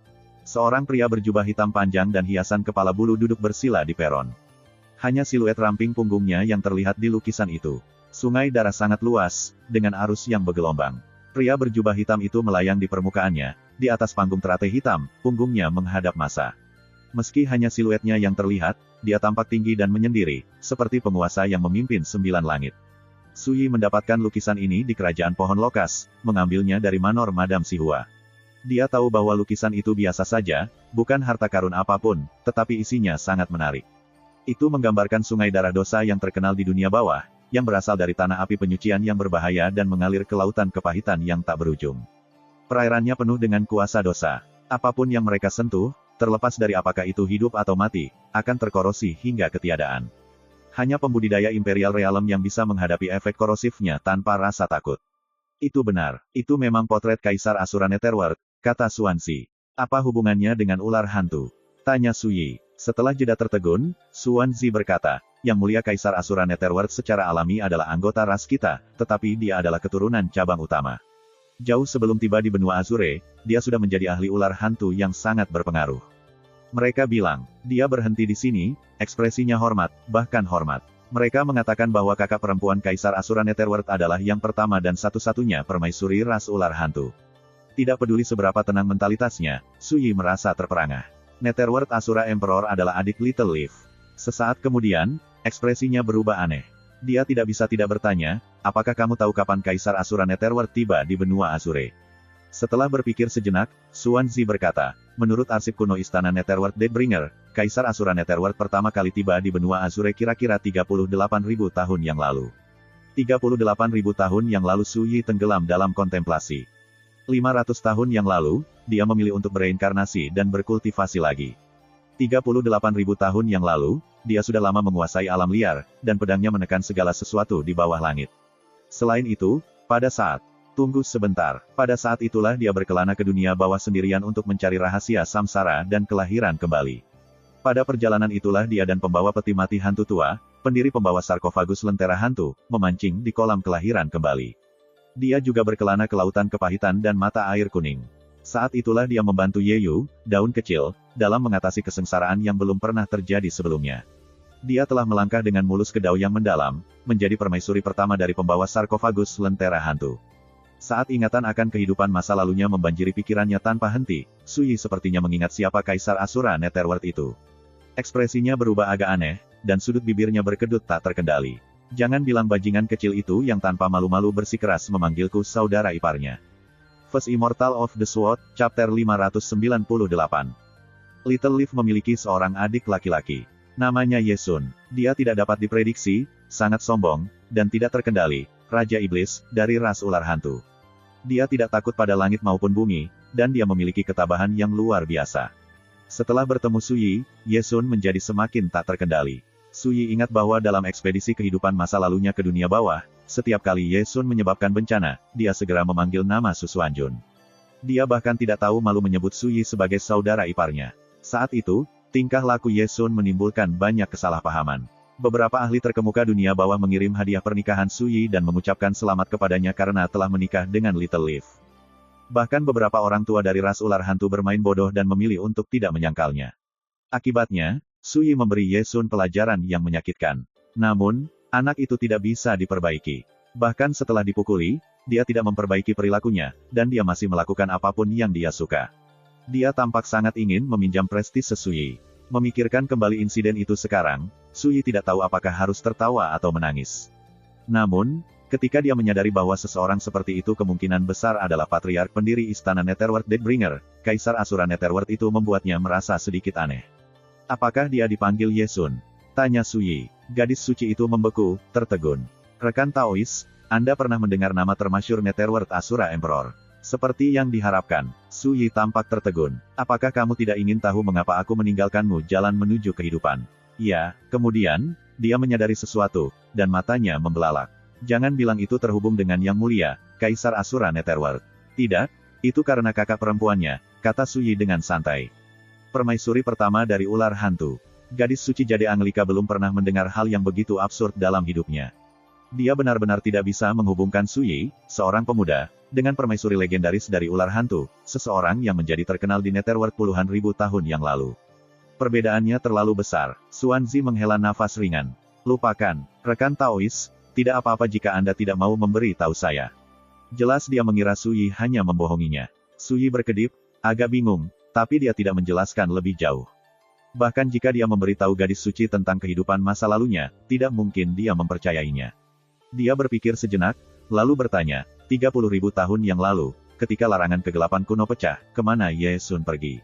Seorang pria berjubah hitam panjang dan hiasan kepala bulu duduk bersila di peron. Hanya siluet ramping punggungnya yang terlihat di lukisan itu. Sungai darah sangat luas, dengan arus yang bergelombang. Pria berjubah hitam itu melayang di permukaannya, di atas panggung teratai hitam, punggungnya menghadap massa. Meski hanya siluetnya yang terlihat, dia tampak tinggi dan menyendiri, seperti penguasa yang memimpin 9 langit. Sui mendapatkan lukisan ini di kerajaan pohon lokas, mengambilnya dari Manor Madam Sihua. Dia tahu bahwa lukisan itu biasa saja, bukan harta karun apapun, tetapi isinya sangat menarik. Itu menggambarkan sungai darah dosa yang terkenal di dunia bawah, yang berasal dari tanah api penyucian yang berbahaya dan mengalir ke lautan kepahitan yang tak berujung. Perairannya penuh dengan kuasa dosa. Apapun yang mereka sentuh, terlepas dari apakah itu hidup atau mati, akan terkorosi hingga ketiadaan. Hanya pembudidaya Imperial Realm yang bisa menghadapi efek korosifnya tanpa rasa takut. Itu benar, itu memang potret Kaisar Asura Netherworld, kata Xuanzi. Apa hubungannya dengan ular hantu? Tanya Sui. Setelah jeda tertegun, Xuanzi berkata, Yang Mulia Kaisar Asura Netherworld secara alami adalah anggota ras kita, tetapi dia adalah keturunan cabang utama. Jauh sebelum tiba di benua Azure, dia sudah menjadi ahli ular hantu yang sangat berpengaruh. Mereka bilang, dia berhenti di sini, ekspresinya hormat, bahkan hormat. Mereka mengatakan bahwa kakak perempuan Kaisar Asura Netherworld adalah yang pertama dan satu-satunya permaisuri ras ular hantu. Tidak peduli seberapa tenang mentalitasnya, Sui merasa terperangah. Netherworld Asura Emperor adalah adik Little Leaf. Sesaat kemudian, ekspresinya berubah aneh. Dia tidak bisa tidak bertanya, apakah kamu tahu kapan Kaisar Asura Netherworld tiba di benua Azure? Setelah berpikir sejenak, Xuanzi berkata, menurut arsip kuno istana Netherworld Deathbringer, Kaisar Asura Netherworld pertama kali tiba di benua Azure kira-kira 38.000 tahun yang lalu. 38.000 tahun yang lalu Su Yi tenggelam dalam kontemplasi. 500 tahun yang lalu, dia memilih untuk bereinkarnasi dan berkultivasi lagi. 38.000 tahun yang lalu, dia sudah lama menguasai alam liar, dan pedangnya menekan segala sesuatu di bawah langit. Selain itu, pada saat tunggu sebentar. Pada saat itulah dia berkelana ke dunia bawah sendirian untuk mencari rahasia samsara dan kelahiran kembali. Pada perjalanan itulah dia dan pembawa peti mati hantu tua, pendiri pembawa sarkofagus lentera hantu, memancing di kolam kelahiran kembali. Dia juga berkelana ke lautan kepahitan dan mata air kuning. Saat itulah dia membantu Yeyu, daun kecil, dalam mengatasi kesengsaraan yang belum pernah terjadi sebelumnya. Dia telah melangkah dengan mulus ke dao yang mendalam, menjadi permaisuri pertama dari pembawa sarkofagus lentera hantu. Saat ingatan akan kehidupan masa lalunya membanjiri pikirannya tanpa henti, Su Yi sepertinya mengingat siapa Kaisar Asura Netherworld itu. Ekspresinya berubah agak aneh, dan sudut bibirnya berkedut tak terkendali. Jangan bilang bajingan kecil itu yang tanpa malu-malu bersikeras memanggilku saudara iparnya. First Immortal of the Sword, Chapter 598. Little Leaf memiliki seorang adik laki-laki. Namanya Yesun. Dia tidak dapat diprediksi, sangat sombong, dan tidak terkendali, Raja Iblis, dari ras ular hantu. Dia tidak takut pada langit maupun bumi, dan dia memiliki ketabahan yang luar biasa. Setelah bertemu Su Yi, Yesun menjadi semakin tak terkendali. Su Yi ingat bahwa dalam ekspedisi kehidupan masa lalunya ke dunia bawah, setiap kali Yesun menyebabkan bencana, dia segera memanggil nama Su Xuanjun. Dia bahkan tidak tahu malu menyebut Su Yi sebagai saudara iparnya. Saat itu, tingkah laku Yesun menimbulkan banyak kesalahpahaman. Beberapa ahli terkemuka dunia bawah mengirim hadiah pernikahan Su Yi dan mengucapkan selamat kepadanya karena telah menikah dengan Little Leaf. Bahkan beberapa orang tua dari ras ular hantu bermain bodoh dan memilih untuk tidak menyangkalnya. Akibatnya, Su Yi memberi Yesun pelajaran yang menyakitkan. Namun, anak itu tidak bisa diperbaiki. Bahkan setelah dipukuli, dia tidak memperbaiki perilakunya, dan dia masih melakukan apapun yang dia suka. Dia tampak sangat ingin meminjam prestise Su Yi. Memikirkan kembali insiden itu sekarang, Su Yi tidak tahu apakah harus tertawa atau menangis. Namun, ketika dia menyadari bahwa seseorang seperti itu kemungkinan besar adalah patriark pendiri istana Netherworld Deathbringer, Kaisar Asura Netherworld itu membuatnya merasa sedikit aneh. Apakah dia dipanggil Yesun? Tanya Su Yi. Gadis suci itu membeku, tertegun. Rekan Taois, Anda pernah mendengar nama termasyur Netherworld Asura Emperor? Seperti yang diharapkan, Su Yi tampak tertegun. Apakah kamu tidak ingin tahu mengapa aku meninggalkanmu jalan menuju kehidupan? Ya, kemudian, dia menyadari sesuatu, dan matanya membelalak. Jangan bilang itu terhubung dengan Yang Mulia, Kaisar Asura Netherworld. Tidak, itu karena kakak perempuannya, kata Su Yi dengan santai. Permaisuri pertama dari ular hantu. Gadis suci Jade Anglika belum pernah mendengar hal yang begitu absurd dalam hidupnya. Dia benar-benar tidak bisa menghubungkan Su Yi, seorang pemuda, dengan permaisuri legendaris dari ular hantu, seseorang yang menjadi terkenal di Netherworld puluhan ribu tahun yang lalu. Perbedaannya terlalu besar. Xuanzi menghela nafas ringan. Lupakan, rekan Taois, tidak apa-apa jika Anda tidak mau memberi tahu saya. Jelas dia mengira Su Yi hanya membohonginya. Su Yi berkedip, agak bingung, tapi dia tidak menjelaskan lebih jauh. Bahkan jika dia memberitahu gadis suci tentang kehidupan masa lalunya, tidak mungkin dia mempercayainya. Dia berpikir sejenak, lalu bertanya, 30.000 tahun yang lalu, ketika larangan kegelapan kuno pecah, kemana Yesun pergi?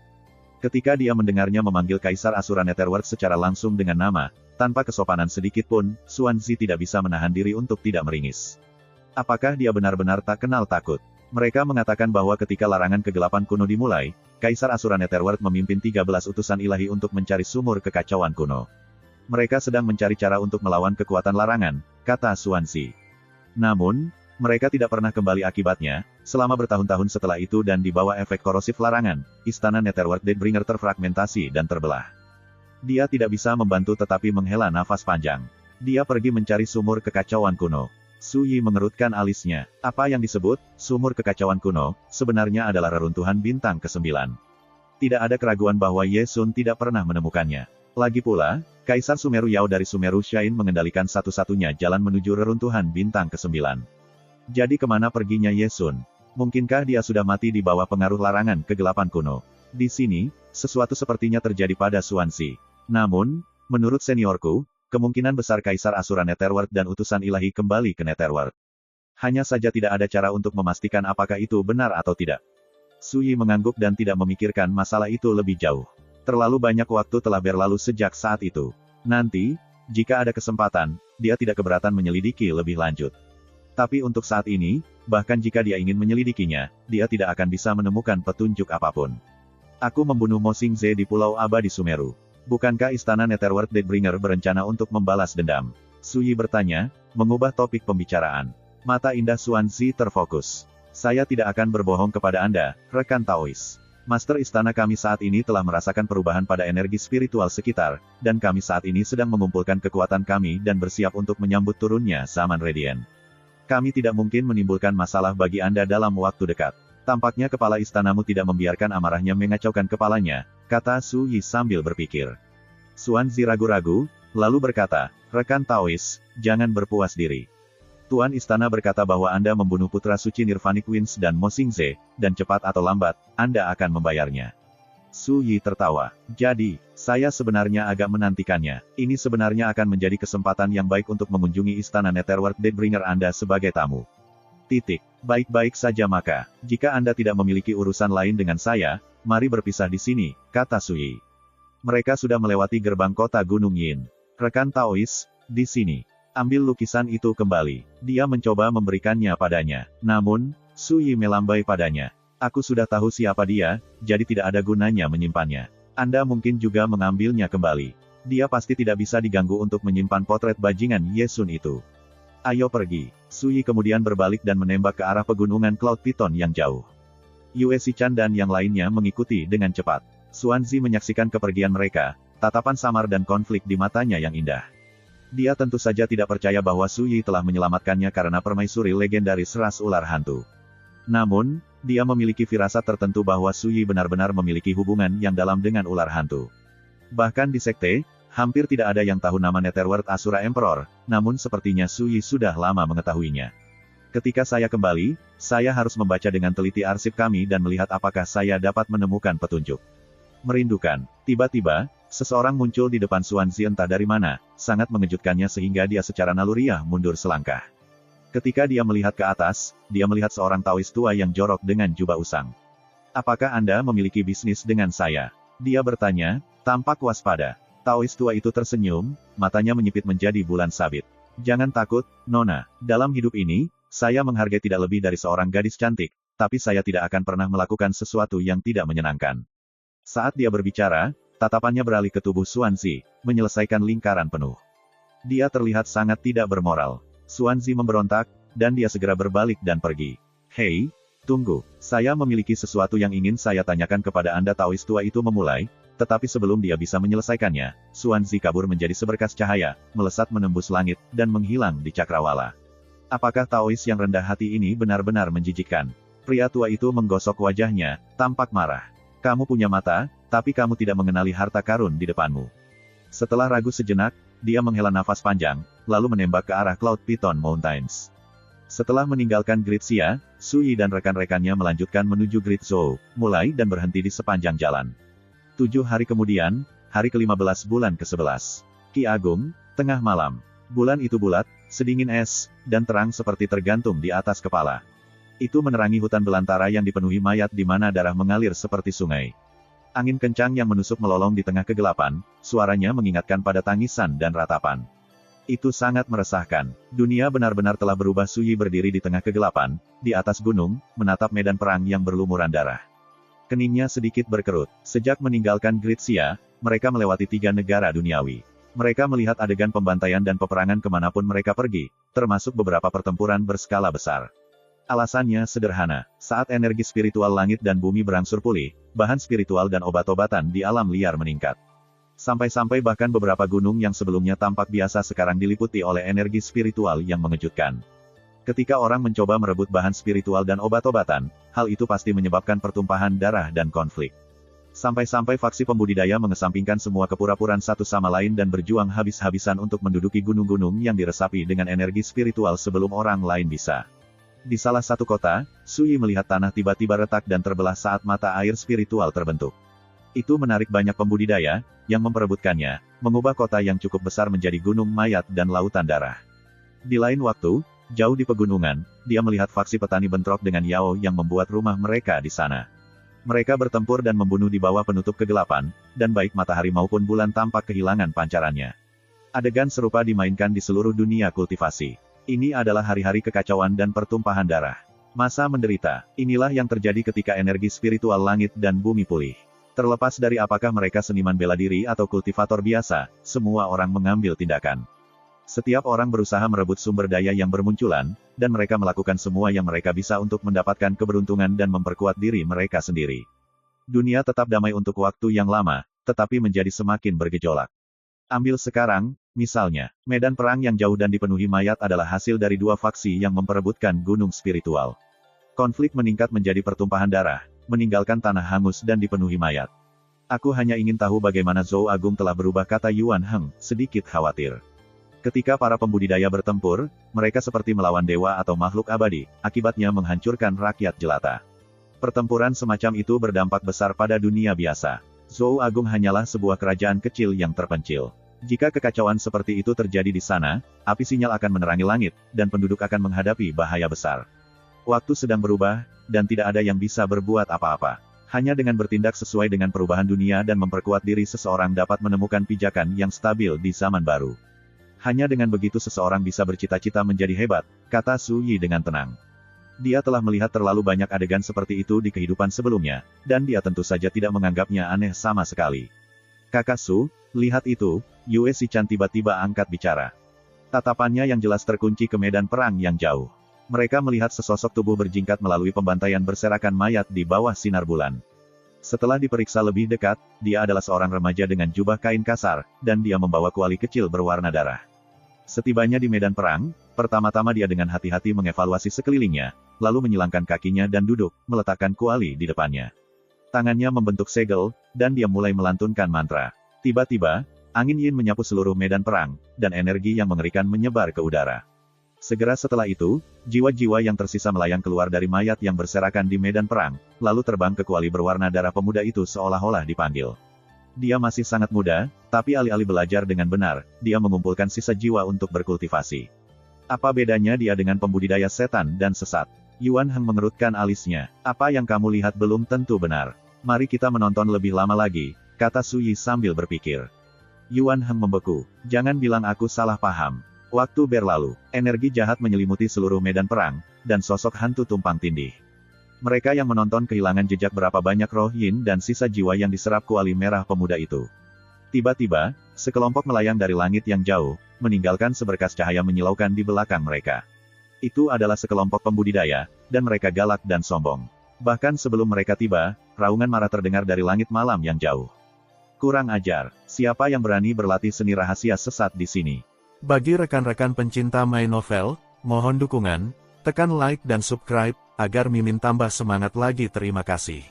Ketika dia mendengarnya memanggil Kaisar Asura Netherworld secara langsung dengan nama, tanpa kesopanan sedikit pun, Xuanzi tidak bisa menahan diri untuk tidak meringis. Apakah dia benar-benar tak kenal takut? Mereka mengatakan bahwa ketika larangan kegelapan kuno dimulai, Kaisar Asura Netherworld memimpin 13 utusan ilahi untuk mencari sumur kekacauan kuno. Mereka sedang mencari cara untuk melawan kekuatan larangan, kata Xuanzi. Namun, mereka tidak pernah kembali akibatnya, selama bertahun-tahun setelah itu dan di bawah efek korosif larangan, istana Netherworld Deathbringer terfragmentasi dan terbelah. Dia tidak bisa membantu tetapi menghela nafas panjang. Dia pergi mencari sumur kekacauan kuno. Su Yi mengerutkan alisnya. Apa yang disebut sumur kekacauan kuno, sebenarnya adalah reruntuhan bintang ke-9. Tidak ada keraguan bahwa Yesun tidak pernah menemukannya. Lagi pula, Kaisar Sumeru Yao dari Sumeru Shain mengendalikan satu-satunya jalan menuju reruntuhan bintang ke-9. Jadi kemana perginya Yesun? Mungkinkah dia sudah mati di bawah pengaruh larangan kegelapan kuno? Di sini, sesuatu sepertinya terjadi pada Xuanzi. Namun, menurut seniorku, kemungkinan besar Kaisar Asura Netherworld dan utusan ilahi kembali ke Netherworld. Hanya saja tidak ada cara untuk memastikan apakah itu benar atau tidak. Su Yi mengangguk dan tidak memikirkan masalah itu lebih jauh. Terlalu banyak waktu telah berlalu sejak saat itu. Nanti, jika ada kesempatan, dia tidak keberatan menyelidiki lebih lanjut. Tapi untuk saat ini, bahkan jika dia ingin menyelidikinya, dia tidak akan bisa menemukan petunjuk apapun. Aku membunuh Mo Xingze di Pulau Abadi Sumeru. Bukankah Istana Netherworld Deathbringer berencana untuk membalas dendam? Su Yi bertanya, mengubah topik pembicaraan. Mata indah Xuanzi terfokus. Saya tidak akan berbohong kepada Anda, rekan Taois. Master istana kami saat ini telah merasakan perubahan pada energi spiritual sekitar, dan kami saat ini sedang mengumpulkan kekuatan kami dan bersiap untuk menyambut turunnya zaman Radiant. Kami tidak mungkin menimbulkan masalah bagi Anda dalam waktu dekat. Tampaknya kepala istanamu tidak membiarkan amarahnya mengacaukan kepalanya, kata Su Yi sambil berpikir. Xuanzi ragu-ragu, lalu berkata, rekan Taois, jangan berpuas diri. Tuan Istana berkata bahwa Anda membunuh putra suci Nirvanic Winds dan Mo Xingze, dan cepat atau lambat, Anda akan membayarnya. Su Yi tertawa. Jadi, saya sebenarnya agak menantikannya. Ini sebenarnya akan menjadi kesempatan yang baik untuk mengunjungi Istana Netherworld Deathbringer Anda sebagai tamu. Baik-baik saja maka, jika Anda tidak memiliki urusan lain dengan saya, mari berpisah di sini, kata Su Yi. Mereka sudah melewati gerbang kota Gunung Yin. Rekan Taois, di sini. Ambil lukisan itu kembali. Dia mencoba memberikannya padanya. Namun, Su Yi melambai padanya. Aku sudah tahu siapa dia, jadi tidak ada gunanya menyimpannya. Anda mungkin juga mengambilnya kembali. Dia pasti tidak bisa diganggu untuk menyimpan potret bajingan Yesun itu. Ayo pergi. Su Yi kemudian berbalik dan menembak ke arah pegunungan Cloud Piton yang jauh. Yue Xichan dan yang lainnya mengikuti dengan cepat. Xuanzi menyaksikan kepergian mereka, tatapan samar dan konflik di matanya yang indah. Dia tentu saja tidak percaya bahwa Su Yi telah menyelamatkannya karena permaisuri legendaris ras ular hantu. Namun, dia memiliki firasat tertentu bahwa Su Yi benar-benar memiliki hubungan yang dalam dengan ular hantu. Bahkan di sekte, hampir tidak ada yang tahu nama Netherworld Asura Emperor, namun sepertinya Su Yi sudah lama mengetahuinya. Ketika saya kembali, saya harus membaca dengan teliti arsip kami dan melihat apakah saya dapat menemukan petunjuk. Merindukan. Tiba-tiba, seseorang muncul di depan Xuanzi entah dari mana, sangat mengejutkannya sehingga dia secara naluriah mundur selangkah. Ketika dia melihat ke atas, dia melihat seorang Taois tua yang jorok dengan jubah usang. Apakah Anda memiliki bisnis dengan saya? Dia bertanya, tampak waspada. Taois tua itu tersenyum, matanya menyipit menjadi bulan sabit. Jangan takut, Nona. Dalam hidup ini, saya menghargai tidak lebih dari seorang gadis cantik, tapi saya tidak akan pernah melakukan sesuatu yang tidak menyenangkan. Saat dia berbicara, tatapannya beralih ke tubuh Xuanzi, menyelesaikan lingkaran penuh. Dia terlihat sangat tidak bermoral. Xuanzi memberontak, dan dia segera berbalik dan pergi. Hei, tunggu, saya memiliki sesuatu yang ingin saya tanyakan kepada Anda. Taois tua itu memulai, tetapi sebelum dia bisa menyelesaikannya, Xuanzi kabur menjadi seberkas cahaya, melesat menembus langit, dan menghilang di cakrawala. Apakah Taois yang rendah hati ini benar-benar menjijikkan? Pria tua itu menggosok wajahnya, tampak marah. Kamu punya mata, tapi kamu tidak mengenali harta karun di depanmu. Setelah ragu sejenak, dia menghela nafas panjang, lalu menembak ke arah Cloud Piton Mountains. Setelah meninggalkan Great Xia, Su Yi dan rekan-rekannya melanjutkan menuju Great Zhou, mulai dan berhenti di sepanjang jalan. 7 hari kemudian, hari ke-15 bulan ke-11. Ki Agung, tengah malam. Bulan itu bulat, sedingin es, dan terang seperti tergantung di atas kepala. Itu menerangi hutan belantara yang dipenuhi mayat di mana darah mengalir seperti sungai. Angin kencang yang menusuk melolong di tengah kegelapan, suaranya mengingatkan pada tangisan dan ratapan. Itu sangat meresahkan. Dunia benar-benar telah berubah. Su Yi berdiri di tengah kegelapan, di atas gunung, menatap medan perang yang berlumuran darah. Keningnya sedikit berkerut. Sejak meninggalkan Great Xia, mereka melewati 3 negara duniawi. Mereka melihat adegan pembantaian dan peperangan kemanapun mereka pergi, termasuk beberapa pertempuran berskala besar. Alasannya sederhana, saat energi spiritual langit dan bumi berangsur pulih, bahan spiritual dan obat-obatan di alam liar meningkat. Sampai-sampai bahkan beberapa gunung yang sebelumnya tampak biasa sekarang diliputi oleh energi spiritual yang mengejutkan. Ketika orang mencoba merebut bahan spiritual dan obat-obatan, hal itu pasti menyebabkan pertumpahan darah dan konflik. Sampai-sampai faksi pembudidaya mengesampingkan semua kepura-puraan satu sama lain dan berjuang habis-habisan untuk menduduki gunung-gunung yang diresapi dengan energi spiritual sebelum orang lain bisa. Di salah satu kota, Su Yi melihat tanah tiba-tiba retak dan terbelah saat mata air spiritual terbentuk. Itu menarik banyak pembudidaya, yang memperebutkannya, mengubah kota yang cukup besar menjadi gunung mayat dan lautan darah. Di lain waktu, jauh di pegunungan, dia melihat faksi petani bentrok dengan Yao yang membuat rumah mereka di sana. Mereka bertempur dan membunuh di bawah penutup kegelapan, dan baik matahari maupun bulan tampak kehilangan pancarannya. Adegan serupa dimainkan di seluruh dunia kultivasi. Ini adalah hari-hari kekacauan dan pertumpahan darah. Masa menderita, inilah yang terjadi ketika energi spiritual langit dan bumi pulih. Terlepas dari apakah mereka seniman bela diri atau kultivator biasa, semua orang mengambil tindakan. Setiap orang berusaha merebut sumber daya yang bermunculan, dan mereka melakukan semua yang mereka bisa untuk mendapatkan keberuntungan dan memperkuat diri mereka sendiri. Dunia tetap damai untuk waktu yang lama, tetapi menjadi semakin bergejolak. Ambil sekarang, misalnya, medan perang yang jauh dan dipenuhi mayat adalah hasil dari dua faksi yang memperebutkan gunung spiritual. Konflik meningkat menjadi pertumpahan darah, meninggalkan tanah hangus dan dipenuhi mayat. Aku hanya ingin tahu bagaimana Zhou Agung telah berubah, kata Yuan Heng, sedikit khawatir. Ketika para pembudidaya bertempur, mereka seperti melawan dewa atau makhluk abadi, akibatnya menghancurkan rakyat jelata. Pertempuran semacam itu berdampak besar pada dunia biasa. Zhou Agung hanyalah sebuah kerajaan kecil yang terpencil. Jika kekacauan seperti itu terjadi di sana, api sinyal akan menerangi langit, dan penduduk akan menghadapi bahaya besar. Waktu sedang berubah, dan tidak ada yang bisa berbuat apa-apa. Hanya dengan bertindak sesuai dengan perubahan dunia dan memperkuat diri seseorang dapat menemukan pijakan yang stabil di zaman baru. Hanya dengan begitu seseorang bisa bercita-cita menjadi hebat, kata Su Yi dengan tenang. Dia telah melihat terlalu banyak adegan seperti itu di kehidupan sebelumnya, dan dia tentu saja tidak menganggapnya aneh sama sekali. Kakak Su, lihat itu, Yue Shichan tiba-tiba angkat bicara. Tatapannya yang jelas terkunci ke medan perang yang jauh. Mereka melihat sesosok tubuh berjingkat melalui pembantaian berserakan mayat di bawah sinar bulan. Setelah diperiksa lebih dekat, dia adalah seorang remaja dengan jubah kain kasar, dan dia membawa kuali kecil berwarna darah. Setibanya di medan perang, pertama-tama dia dengan hati-hati mengevaluasi sekelilingnya, lalu menyilangkan kakinya dan duduk, meletakkan kuali di depannya. Tangannya membentuk segel, dan dia mulai melantunkan mantra. Tiba-tiba, angin yin menyapu seluruh medan perang, dan energi yang mengerikan menyebar ke udara. Segera setelah itu, jiwa-jiwa yang tersisa melayang keluar dari mayat yang berserakan di medan perang, lalu terbang ke kuali berwarna darah pemuda itu seolah-olah dipanggil. Dia masih sangat muda, tapi alih-alih belajar dengan benar, dia mengumpulkan sisa jiwa untuk berkultivasi. Apa bedanya dia dengan pembudidaya setan dan sesat? Yuan Heng mengerutkan alisnya. Apa yang kamu lihat belum tentu benar. Mari kita menonton lebih lama lagi, kata Su Yi sambil berpikir. Yuan Heng membeku. Jangan bilang aku salah paham. Waktu berlalu, energi jahat menyelimuti seluruh medan perang, dan sosok hantu tumpang tindih. Mereka yang menonton kehilangan jejak berapa banyak roh yin dan sisa jiwa yang diserap kuali merah pemuda itu. Tiba-tiba, sekelompok melayang dari langit yang jauh, meninggalkan seberkas cahaya menyilaukan di belakang mereka. Itu adalah sekelompok pembudidaya, dan mereka galak dan sombong. Bahkan sebelum mereka tiba, raungan marah terdengar dari langit malam yang jauh. Kurang ajar, siapa yang berani berlatih seni rahasia sesat di sini? Bagi rekan-rekan pencinta My Novel, mohon dukungan, tekan like dan subscribe, agar Mimin tambah semangat lagi. Terima kasih.